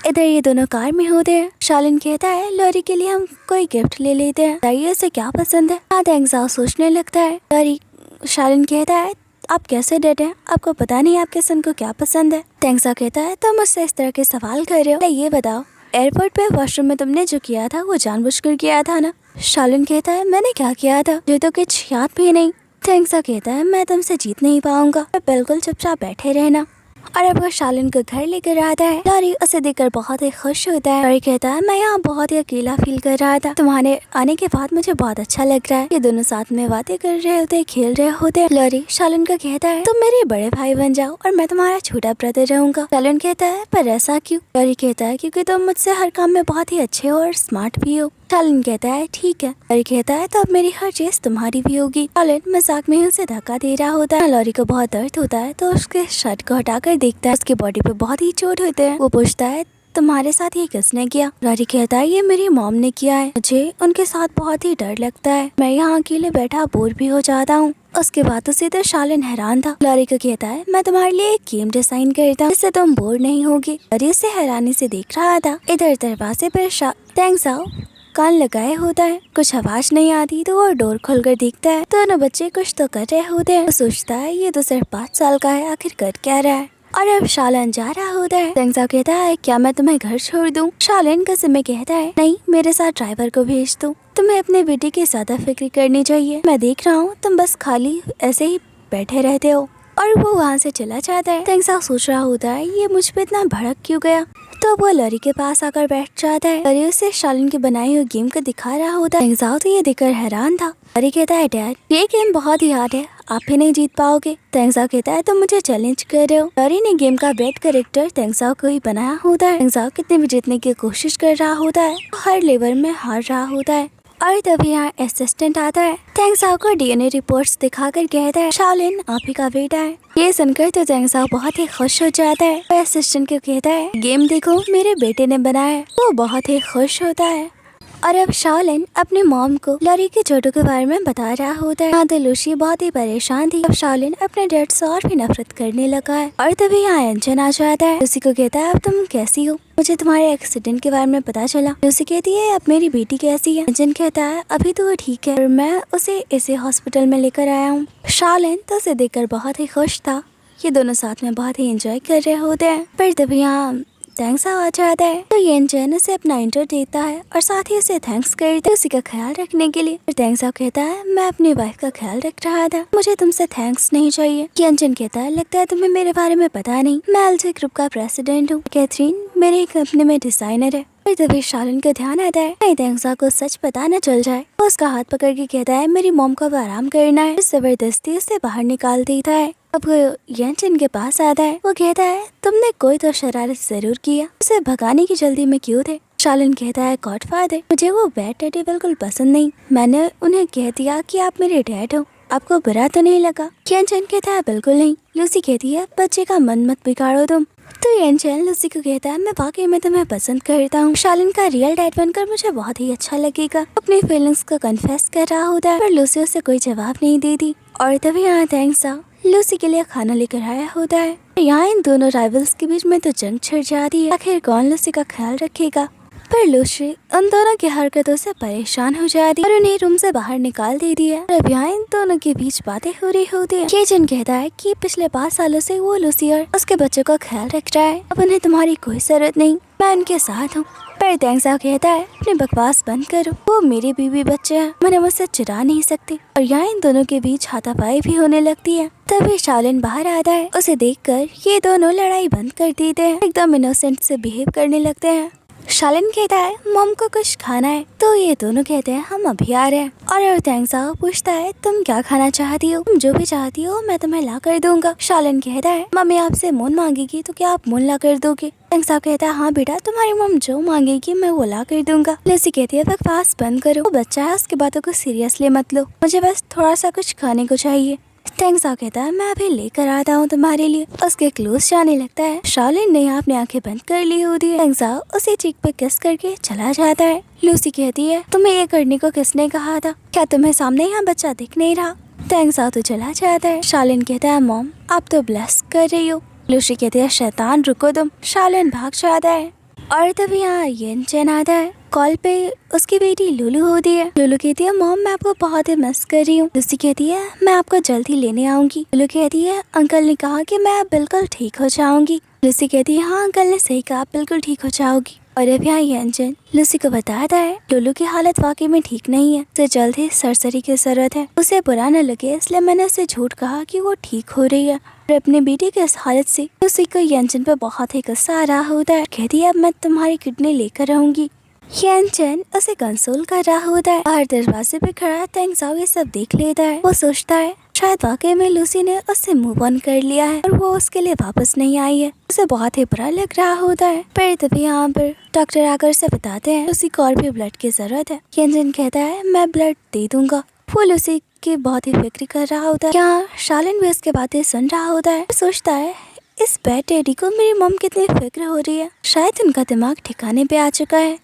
Speaker 1: इधर ये दोनों कार में होते हैं। शाओलिन कहता है लॉरी के लिए हम कोई गिफ्ट ले लेते हैं, बताइए उसे क्या पसंद है। तेंगजाओ सोचने लगता है। लॉरी शाओलिन कहता है आप कैसे डरे हैं, आपको पता नहीं आपके सन को क्या पसंद है। तेंगजाओ कहता है तुम मुझसे इस तरह के सवाल कर रहे हो, ये बताओ एयरपोर्ट पे वॉशरूम में तुमने जो किया था वो जानबूझकर किया था ना। शाओलिन कहता है मैंने क्या किया था, मुझे तो कुछ याद भी नहीं। तेंगजाओ कहता है मैं तुमसे जीत नहीं पाऊंगा, बिल्कुल चुपचाप बैठे रहना। और अब वो शाओलिन को घर लेकर आता है। लॉरी उसे देखकर बहुत ही खुश होता है। लॉरी कहता है मैं यहाँ बहुत ही अकेला फील कर रहा था, तुम्हारे आने के बाद मुझे बहुत अच्छा लग रहा है। ये दोनों साथ में बातें कर रहे होते, खेल रहे होते। लॉरी शाओलिन को कहता है तुम मेरे बड़े भाई बन जाओ और मैं तुम्हारा छोटा ब्रदर रहूंगा। शाओलिन कहता है पर ऐसा क्यों। लॉरी कहता है क्योंकि तुम मुझसे हर काम में बहुत ही अच्छे हो और स्मार्ट भी हो। शाओलिन कहता है ठीक है। लॉरी कहता है तो अब मेरी हर चीज तुम्हारी भी होगी। शाओलिन मजाक में उसे धक्का दे रहा होता है। लॉरी को बहुत दर्द होता है तो उसके शर्ट को हटाकर देखता है, उसकी बॉडी पे बहुत ही चोट होते हैं। वो पूछता है तुम्हारे साथ ये किसने किया। लॉरी कहता है ये मेरी मॉम ने किया है, मुझे उनके साथ बहुत ही डर लगता है, मैं यहाँ अकेले बैठा बोर भी हो जाता हूँ। उसके बातों से तो शाओलिन हैरान था। लॉरी को कहता है मैं तुम्हारे लिए एक गेम डिजाइन करता हूँ जिससे तुम बोर नहीं होगी। लॉरी उसे हैरानी से देख रहा था। इधर दरवाजे पर तेंगजाओ कान लगाए होता है, कुछ आवाज नहीं आती तो वो डोर खोलकर देखता है। दोनों बच्चे कुछ तो कर रहे होते हैं। वो सोचता है ये तो सिर्फ 5 साल का है, आखिर कर क्या रहा है। और अब शाओलिन जा रहा होता है। तेंगजाओ कहता है क्या मैं तुम्हें घर छोड़ दूं। शाओलिन गुस्से में कहता है नहीं मेरे साथ ड्राइवर को भेज दो, तुम्हें अपने बेटे की ज्यादा फिक्र करनी चाहिए, मैं देख रहा हूँ तुम बस खाली ऐसे ही बैठे रहते हो। और वो वहाँ से चला जाता है। तेंगजाओ सोच रहा होता है ये मुझ पे इतना भड़क क्यों गया। तो वो लॉरी के पास आकर बैठ जाता है। लॉरी उसे शाओलिन की बनाई हुई गेम को दिखा रहा होता है। तेंगजाओ तो ये देखकर हैरान था। लॉरी कहता है डैड ये गेम बहुत ही हार्ड है, आप ही नहीं जीत पाओगे। तेंगजाओ कहता है तुम मुझे चैलेंज कर रहे हो। लॉरी ने गेम का बेस्ट कैरेक्टर तेंगजाओ को ही बनाया होता है। तेंगजाओ कितने भी जीतने की कोशिश कर रहा होता है, हर लेवल में हार रहा होता है। और तभी यहाँ असिस्टेंट आता है। तेंगसाओ को डीएनए रिपोर्ट्स दिखाकर कहता है शाओलिन आप ही का बेटा है। ये सुनकर तो तेंगसाओ बहुत ही खुश हो जाता है। वह असिस्टेंट को कहता है गेम देखो मेरे बेटे ने बनाया है। वो बहुत ही खुश होता है। और अब शाओलिन अपने मॉम को लॉरी के चोटों के बारे में बता रहा होता है। हाँ तो लूसी बहुत ही परेशान थी। अब शाओलिन अपने डैड से और भी नफरत करने लगा है। और तभी यहाँ एंजन आ जाता है। लूसी को कहता है अब तुम कैसी हो, मुझे तुम्हारे एक्सीडेंट के बारे में पता चला। लूसी कहती है अब मेरी बेटी कैसी है। एंजन कहता है अभी तो वो ठीक है और मैं उसे इसे हॉस्पिटल में लेकर आया हूँ। शाओलिन तो उसे देखकर बहुत ही खुश था। ये दोनों साथ में बहुत ही एंजॉय कर रहे होते हैं। पर तभी यहाँ तेंगसाओ आ जाता है तो येनचन उसे अपना इंटर देता है और साथ ही उसे थैंक्स करता है उसी का ख्याल रखने के लिए। और तेंगसाओ कहता है मैं अपनी वाइफ का ख्याल रख रहा था, मुझे तुमसे थैंक्स नहीं चाहिए। येनचन कहता है लगता है तुम्हें मेरे बारे में पता नहीं, मैं एलजे ग्रुप का प्रेसिडेंट हूँ। कैथरीन मेरे कंपनी में डिजाइनर है। और तभी शाओलिन को ध्यान आता है कहीं तेंगसाओ को सच पता न चल जाए। वो उसका हाथ पकड़ के कहता है मेरी मॉम को अब आराम करना है। जबरदस्ती उसे बाहर निकाल देता है। अब येनचन के पास आता है। वो कहता है तुमने कोई तो शरारत जरूर किया, उसे भगाने की जल्दी में क्यों थे। शाओलिन कहता है गॉडफादर मुझे वो बैड डैडी बिल्कुल पसंद नहीं, मैंने उन्हें कह दिया कि आप मेरे डैड हो, आपको बुरा तो नहीं लगा। येनचन कहता है बिल्कुल नहीं। लूसी कहती है बच्चे का मन मत बिगाड़ो तुम। तो येनचन लूसी को कहता है मैं वाकई में तुम्हें पसंद करता हूँ, शाओलिन का रियल डैड बनकर मुझे बहुत ही अच्छा लगेगा। अपनी फीलिंग्स को कन्फेस कर रहा होता है पर लूसी उसे कोई जवाब नहीं देती। और तभी यहाँ तेंगसाओ लूसी के लिए खाना लेकर आया होता है। यहाँ इन दोनों राइवल्स के बीच में तो जंग छिड़ जाती है। आखिर कौन लूसी का ख्याल रखेगा। पर लूसी उन दोनों की हरकतों से परेशान हो जाती है और उन्हें रूम से बाहर निकाल देती है। और अब यहाँ इन दोनों के बीच बातें हो रही होती है। येजन कहता है कि पिछले 5 सालों से वो लूसी और उसके बच्चों का ख्याल रख रहा है, अब उन्हें तुम्हारी कोई जरूरत नहीं, मैं उनके साथ हूँ। पर तेंगसाओ कहता है अपने बकवास बंद करो, वो मेरे बीवी बच्चे हैं, मैंने मुझसे चुरा नहीं सकती। और यहाँ इन दोनों के बीच हाथापाई भी होने लगती है। तभी शाओलिन बाहर आता है। उसे देखकर ये दोनों लड़ाई बंद कर देते हैं, एकदम इनोसेंट से बिहेव करने लगते हैं। शाओलिन कहता है मॉम को कुछ खाना है तो ये दोनों कहते हैं हम अभी आ रहे हैं। और तेंगसाओ पूछता है तुम क्या खाना चाहती हो, तुम जो भी चाहती हो मैं तुम्हें ला कर दूंगा। शाओलिन कहता है मम्मी आपसे मून मांगेगी तो क्या आप मून ला कर दोगे। तेंगसाओ कहता है हाँ बेटा तुम्हारी मॉम जो मांगेगी मैं वो ला कर दूंगा। लूसी कहती है बकवास बंद करो, वो बच्चा है उसकी बातों को सीरियसली मत लो, मुझे बस थोड़ा सा कुछ खाने को चाहिए। तेंगसाओ कहता है मैं अभी लेकर आता हूँ तुम्हारे लिए। उसके क्लोज जाने लगता है। शाओलिन ने अपनी आंखें बंद कर ली होती है। तेंगसाओ उसे चीक पे किस करके चला जाता है। लूसी कहती है तुम्हें ये करने को किसने कहा था, क्या तुम्हें सामने यहाँ बच्चा दिख नहीं रहा। तेंगसाओ तो चला जाता है। शाओलिन कहता है मॉम आप तो ब्लस कर रही हो। लूसी कहती है शैतान रुको तुम। शाओलिन भाग जाता है। और तभी यहाँ येनचन आता है। कॉल पे उसकी बेटी लुलू होती है। लुलू कहती है मॉम मैं आपको बहुत ही मिस कर रही हूँ। लूसी कहती है मैं आपको जल्द ही लेने आऊंगी। लुलू कहती है अंकल ने कहा कि मैं अब बिल्कुल ठीक हो जाऊंगी। लूसी कहती है हाँ अंकल ने सही कहा, आप बिल्कुल ठीक हो जाओगी। और अब यहाँ येनचन लूसी को बताता है लुलू की हालत वाकई में ठीक नहीं है, उसे जल्द ही सर्जरी की जरूरत है। उसे बुरा न लगे इसलिए मैंने उसे झूठ कहा कि वो ठीक हो रही है। और अपनी बेटी की इस हालत से लूसी को येनचन पे बहुत ही गुस्सा आ रहा होता है। कहती है अब मैं तुम्हारी किडनी लेकर आऊंगी। येनचन उसे कंसोल कर रहा होता है। बाहर दरवाजे पे खड़ा तेंगसाओ ये सब देख लेता है। वो सोचता है शायद वाकई में लूसी ने उससे मूव ऑन कर लिया है और वो उसके लिए वापस नहीं आई है। उसे बहुत ही बुरा लग रहा होता है। पर तभी यहाँ पर डॉक्टर आकर उसे बताते हैं लूसी को और भी ब्लड की जरूरत है। येनचन कहता है मैं ब्लड दे दूंगा। वो लूसी की बहुत ही फिक्र कर रहा होता है। यहाँ शाओलिन भी उसके बातें सुन रहा होता है। सोचता है इस बैड डैडी को मेरी मॉम कितनी फिक्र हो रही है, शायद उनका दिमाग ठिकाने पे आ चुका है।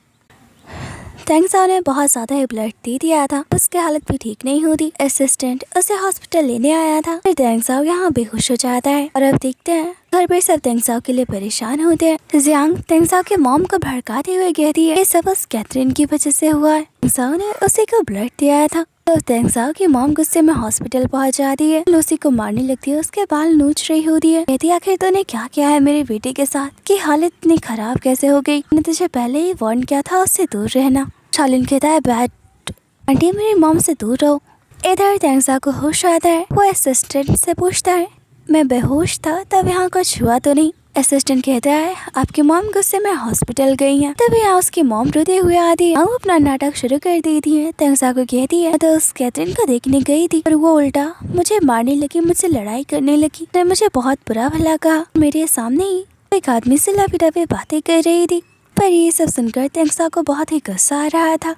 Speaker 1: तेंगसाओ ने बहुत ज्यादा ब्लड दे दिया था, उसकी हालत भी ठीक नहीं होती। असिस्टेंट उसे हॉस्पिटल लेने आया था। फिर तेंगसाओ यहाँ बेहोश हो जाता है। और अब देखते हैं घर पर सब तेंगसाओ के लिए परेशान होते हैं। जियांग तेंगसाओ के मॉम को भड़काते हुए कहती है ये सब उस कैथरीन की वजह से हुआ है, तेंगसाओ ने उसी को ब्लड दिया था। तो तेंगसाओ की मॉम गुस्से में हॉस्पिटल पहुंच जाती है। लूसी को मारने लगती है, उसके बाल नोच रही होती है। कहती है आखिर तूने क्या किया है मेरे बेटे के साथ, की हालत इतनी खराब कैसे हो गई, मैंने तुझे पहले ही वार्न किया था उससे दूर रहना। शाओलिन कहता है बैड आंटी मेरी मॉम से दूर रहो। इधर तेंगसाओ को होश आता है। वो असिस्टेंट से पूछता है मैं बेहोश था तब यहाँ कुछ हुआ तो नहीं। असिस्टेंट कहता है आपकी मॉम गुस्से में हॉस्पिटल गई हैं। तभी यहाँ उसकी मॉम रोते हुए आती है। वो अपना नाटक शुरू कर देती है। तेंगसाओ को कहती है तो उस कैथरीन को देखने गई थी और वो उल्टा मुझे मारने लगी, मुझसे लड़ाई करने लगी, ने मुझे बहुत बुरा भला कहा। मेरे सामने ही एक आदमी से लबी बातें कर रही थी। पर ये सब सुनकर तेंगसाओ को बहुत ही गुस्सा आ रहा था।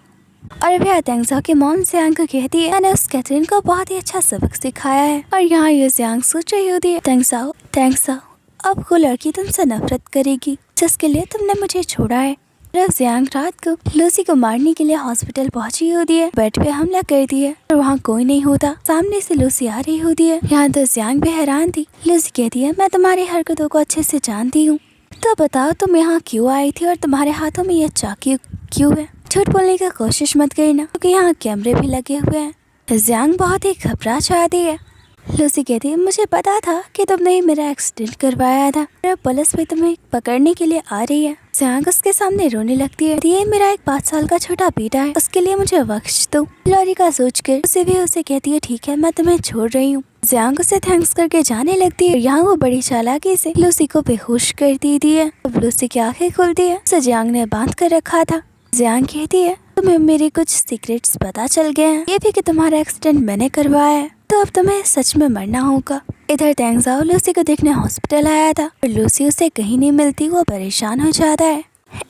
Speaker 1: और भैया तेंगसाओ की मॉम जियांग को कहती है मैंने उस कैथरीन को बहुत ही अच्छा सबक सिखाया है। और यहाँ ये जियांग सोच रही होती है तेंगसाओ अब वो लड़की तुमसे नफरत करेगी जिसके लिए तुमने मुझे छोड़ा है। जब जियांग रात को लूसी को मारने के लिए हॉस्पिटल पहुंची होती है, बेड पे हमला कर दिया और वहाँ कोई नहीं होता। सामने से लूसी आ रही होती है। यहाँ तो जियांग भी हैरान थी। लूसी कहती है मैं तुम्हारी हरकतों को अच्छे से जानती हूँ, तो बताओ तुम यहाँ क्यों आई थी और तुम्हारे हाथों में ये चाकू क्यों है। झूठ बोलने की कोशिश मत करना क्योंकि यहाँ कैमरे भी लगे हुए हैं। जियांग बहुत ही घबरा जाती है। लूसी कहती है मुझे पता था कि तुमने मेरा एक्सीडेंट करवाया था और पुलिस भी तुम्हें पकड़ने के लिए आ रही है। जियांग उसके सामने रोने लगती है। ये मेरा एक 5 साल का छोटा बेटा है, उसके लिए मुझे बख्श दो। लॉरी का सोचकर उसे भी उसे कहती है ठीक है मैं तुम्हें छोड़ रही हूँ। जियांग उसे थैंक्स करके जाने लगती है। यहाँ वो बड़ी चालाकी से लूसी को बेहोश कर देती है। अब लूसी की आंखें खुलती है। उसे जियांग ने बांध कर रखा था। जियांग कहती है तुम्हें मेरे कुछ सीक्रेट्स पता चल गए हैं, ये भी कि तुम्हारा एक्सीडेंट मैंने करवाया है, तो अब तुम्हें सच में मरना होगा। इधर तेंगसाओ लूसी को देखने हॉस्पिटल आया था और लूसी उसे कहीं नहीं मिलती। वो परेशान हो जाता है।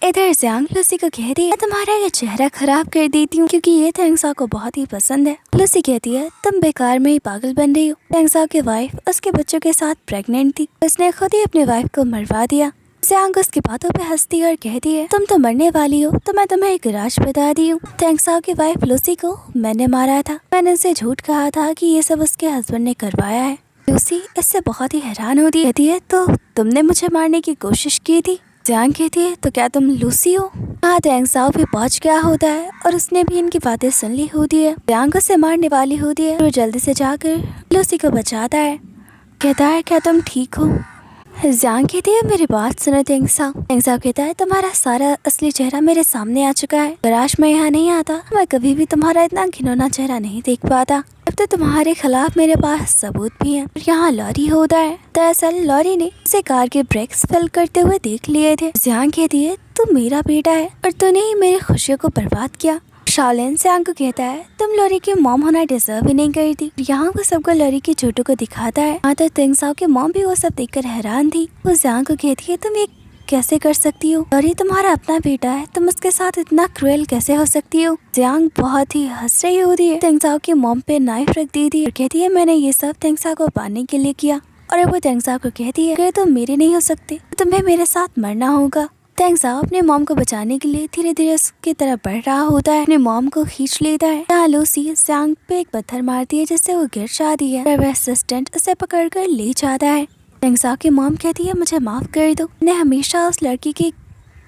Speaker 1: इधर जियांग लूसी को कहती है तुम्हारा ये चेहरा खराब कर देती हूँ क्योंकि ये तेंगसाओ को बहुत ही पसंद है। लूसी कहती है तुम बेकार में ही पागल बन रही हो। तेंगसाओ की वाइफ उसके बच्चों के साथ प्रेग्नेंट थी, उसने खुद ही अपनी वाइफ को मरवा दिया। जियांग उसकी बातों पे हंसती और कहती है तुम तो मरने वाली हो तो मैं तुम्हें एक राज बता दी हूँ। तेंगसाओ की वाइफ लूसी को मैंने मारा था। मैंने उसे झूठ कहा था कि ये सब उसके हस्बैंड ने करवाया है। लूसी इससे बहुत ही हैरान होती कहती है तो तुमने मुझे मारने की कोशिश की थी। जियांग कहती है तो क्या तुम लूसी हो। हाँ तेंगसाओ भी पहुंच गया होता है और उसने भी इनकी बातें सुन ली होती है। जियांग उसे मारने वाली होती है और जल्दी से जाकर लूसी को बचाता है। कहता है क्या तुम ठीक हो। जियांग कहती है मेरी बात सुनो तेंगसाओ कहता है तुम्हारा सारा असली चेहरा मेरे सामने आ चुका है। काश मैं यहाँ नहीं आता मैं कभी भी तुम्हारा इतना घिनौना चेहरा नहीं देख पाता। अब तो तुम्हारे खिलाफ मेरे पास सबूत भी हैं। यहाँ लॉरी होता है। दरअसल लॉरी ने उसे कार के ब्रेक्स फेल करते हुए देख लिए थे। जियांग कहती है तू मेरा बेटा है और तूने ही मेरी खुशियों को बर्बाद किया। शाओलिन जियांग को कहता है तुम लॉरी की मॉम होना डिजर्व ही नहीं करती। यहाँ वो सबको लॉरी की चोटों को दिखाता है। यहाँ तो तेंगसाओ की मॉम भी वो सब देखकर हैरान थी। वो जियांग को कहती है तुम ये कैसे कर सकती हो। लॉरी तुम्हारा अपना बेटा है, तुम उसके साथ इतना क्रूएल कैसे हो सकती हो। जियांग बहुत ही हंस रही होती है। तेंगसाओ की मॉम पे नाइफ रख दी थी और कहती है मैंने ये सब तेंगसाओ को पाने के लिए किया। और वो तेंगसाओ को कहती है अगर तुम मेरे नहीं हो सकते तुम्हें मेरे साथ मरना होगा। तेंगसाओ अपने मॉम को बचाने के लिए धीरे धीरे उसकी तरफ बढ़ रहा होता है। अपने मॉम को खींच लेता है। यहाँ लूसी जियांग पे एक पत्थर मारती है जिससे वो गिर जाती है। वह असिस्टेंट उसे पकड़कर ले जाता है। तेंगसाओ की मॉम कहती है मुझे माफ कर दो, मैंने हमेशा उस लड़की की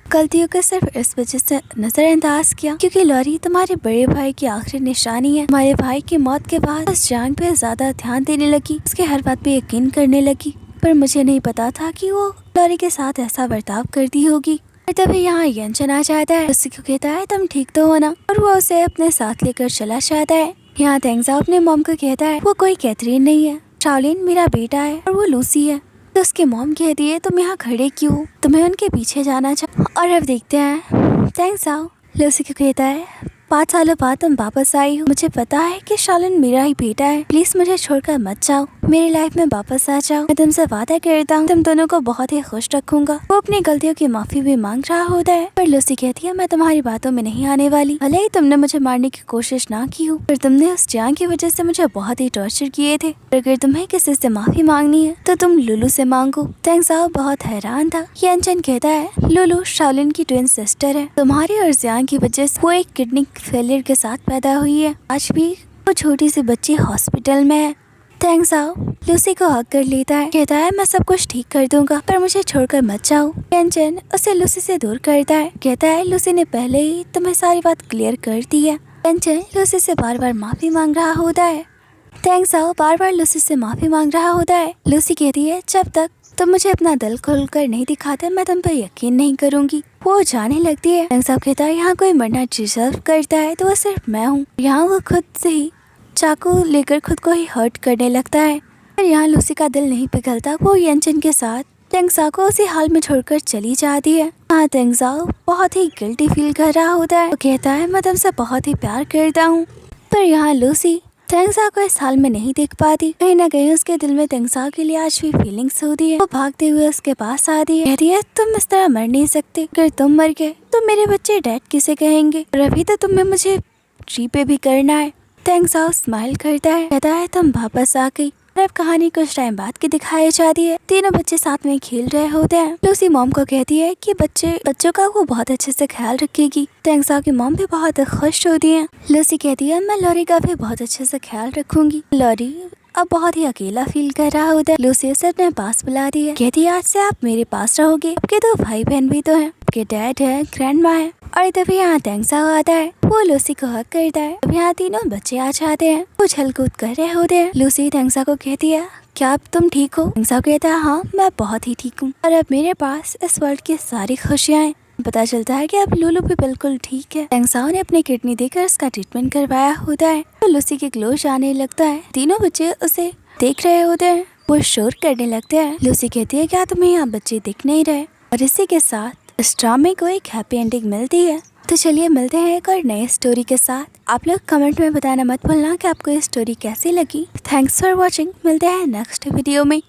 Speaker 1: गलतियों को सिर्फ इस वजह से नजरअंदाज किया क्योंकि लॉरी तुम्हारे बड़े भाई की आखिरी निशानी है। हमारे भाई की मौत के बाद उस जियांग पे ज्यादा ध्यान देने लगी, उसके हर बात पे यकीन करने लगी, पर मुझे नहीं पता था कि वो लॉरी के साथ ऐसा बर्ताव करती होगी। और तभी यहाँ यंचन आ जाता है। उसी को कहता है तुम ठीक तो हो ना, और वो उसे अपने साथ लेकर चला जाता है। यहाँ तेंगसाओ अपने मॉम को कहता है वो कोई कैथरीन नहीं है, शाओलिन मेरा बेटा है और वो लूसी है। तो उसकी मॉम कहती है तुम यहाँ खड़े क्यों हो, तुम्हें उनके पीछे जाना चाहिए। और अब देखते हैं तेंगसाओ लूसी को कहता है 5 सालों बाद तुम वापस आई हो, मुझे पता है कि शाओलिन मेरा ही बेटा है, प्लीज मुझे छोड़कर मत जाओ, मेरी लाइफ में वापस आ जाओ, मैं तुमसे वादा करता हूँ तुम दोनों को बहुत ही खुश रखूंगा। वो अपनी गलतियों की माफी भी मांग रहा होता है, पर लूसी कहती है मैं तुम्हारी बातों में नहीं आने वाली। भले ही तुमने मुझे मारने की कोशिश ना की हो, पर तुमने उस जियांग की वजह से मुझे बहुत ही टॉर्चर किए थे। अगर तुम्हें किसी से माफी मांगनी है तो तुम लुलू से मांगो। तेंगसाओ बहुत हैरान था। यंचन कहता है लुलू शाओलिन की ट्विन सिस्टर है, तुम्हारी और जियांग की वजह से वो एक किडनी फेलियर के साथ पैदा हुई है। आज भी वो छोटी सी बच्ची हॉस्पिटल में है। तेंगसाओ लूसी को हक कर लेता है, कहता है मैं सब कुछ ठीक कर दूंगा पर मुझे छोड़कर मत जाओ। यंचन उसे लूसी से दूर करता है, कहता है लूसी ने पहले ही तुम्हें सारी बात क्लियर कर दी है। यंचन लूसी से बार बार माफी मांग रहा होता है। तेंगसाओ बार बार लूसी से माफी मांग रहा होता है। लूसी कहती है जब तक तुम मुझे अपना दिल खोलकर नहीं दिखाते मैं तुम पर यकीन नहीं करूंगी। वो जाने लगती है। तेंगसाओ कहता है यहाँ कोई मरना डिजर्व करता है तो वो सिर्फ मैं हूँ। यहाँ वो खुद से ही चाकू लेकर खुद को ही हर्ट करने लगता है, पर यहाँ लूसी का दिल नहीं पिघलता। वो यंचन के साथ तेंगसाओ को उसी हाल में छोड़कर चली जाती है। हाँ तेंगसाओ बहुत ही गिल्टी फील कर रहा होता है। वो कहता है मैं तुमसे बहुत ही प्यार करता हूँ, पर यहाँ लूसी तेंगसाओ को इस हाल में नहीं देख पाती। कहीं ना कहीं उसके दिल में तेंगसाओ के लिए आज भी फीलिंग्स होती है। वो भागते हुए उसके पास आती है, कहती है तुम इस तरह मर नहीं सकते, अगर तुम मर गए तो मेरे बच्चे डैड किसे कहेंगे, और अभी तो तुमने मुझे ट्री पे भी करना है। तेंगसाओ स्माइल करता है, कहता है तुम वापस आ गई। और अब कहानी कुछ टाइम बाद की दिखाई जाती है। तीनों बच्चे साथ में खेल रहे होते हैं। लूसी मॉम को कहती है कि बच्चों का वो बहुत अच्छे से ख्याल रखेगी। तेंगसाओ की मॉम भी बहुत खुश होती है। लूसी कहती है मैं लॉरी का भी बहुत अच्छे से ख्याल रखूंगी। लॉरी अब बहुत ही अकेला फील कर रहा होता है। लूसी उसे अपने पास बुलाती है, कहती है आज से आप मेरे पास रहोगे। आपके दो भाई बहन भी तो हैं, आपके डैड है, ग्रैंड माँ है। और तभी यहाँ तेंगसाओ आता है, वो लूसी को हक करता है। अब यहाँ तीनों बच्चे आ जाते हैं, वो उछल कूद कर रहे होते हैं। लूसी तेंगसाओ को कहती है क्या अब तुम ठीक हो? तेंगसाओ कहता है हाँ मैं बहुत ही ठीक हूँ और अब मेरे पास इस वर्ल्ड की सारी खुशियाँ हैं। पता चलता है कि अब लूलू भी बिल्कुल ठीक है। तेंगसाओ ने अपनी किडनी देकर उसका ट्रीटमेंट करवाया होता है। तो लूसी के ग्लो जाने लगता है। तीनों बच्चे उसे देख रहे होते हैं, वो शोर करने लगते हैं। लूसी कहती है क्या तुम्हें यहाँ बच्चे दिख नहीं रहे? और इसी के साथ इस ड्रामे को एक हैप्पी एंडिंग मिलती है। तो चलिए मिलते हैं एक और नए स्टोरी के साथ। आप लोग कमेंट में बताना मत भूलना कि आपको ये स्टोरी कैसी लगी। Thanks for watching. मिलते हैं नेक्स्ट वीडियो में।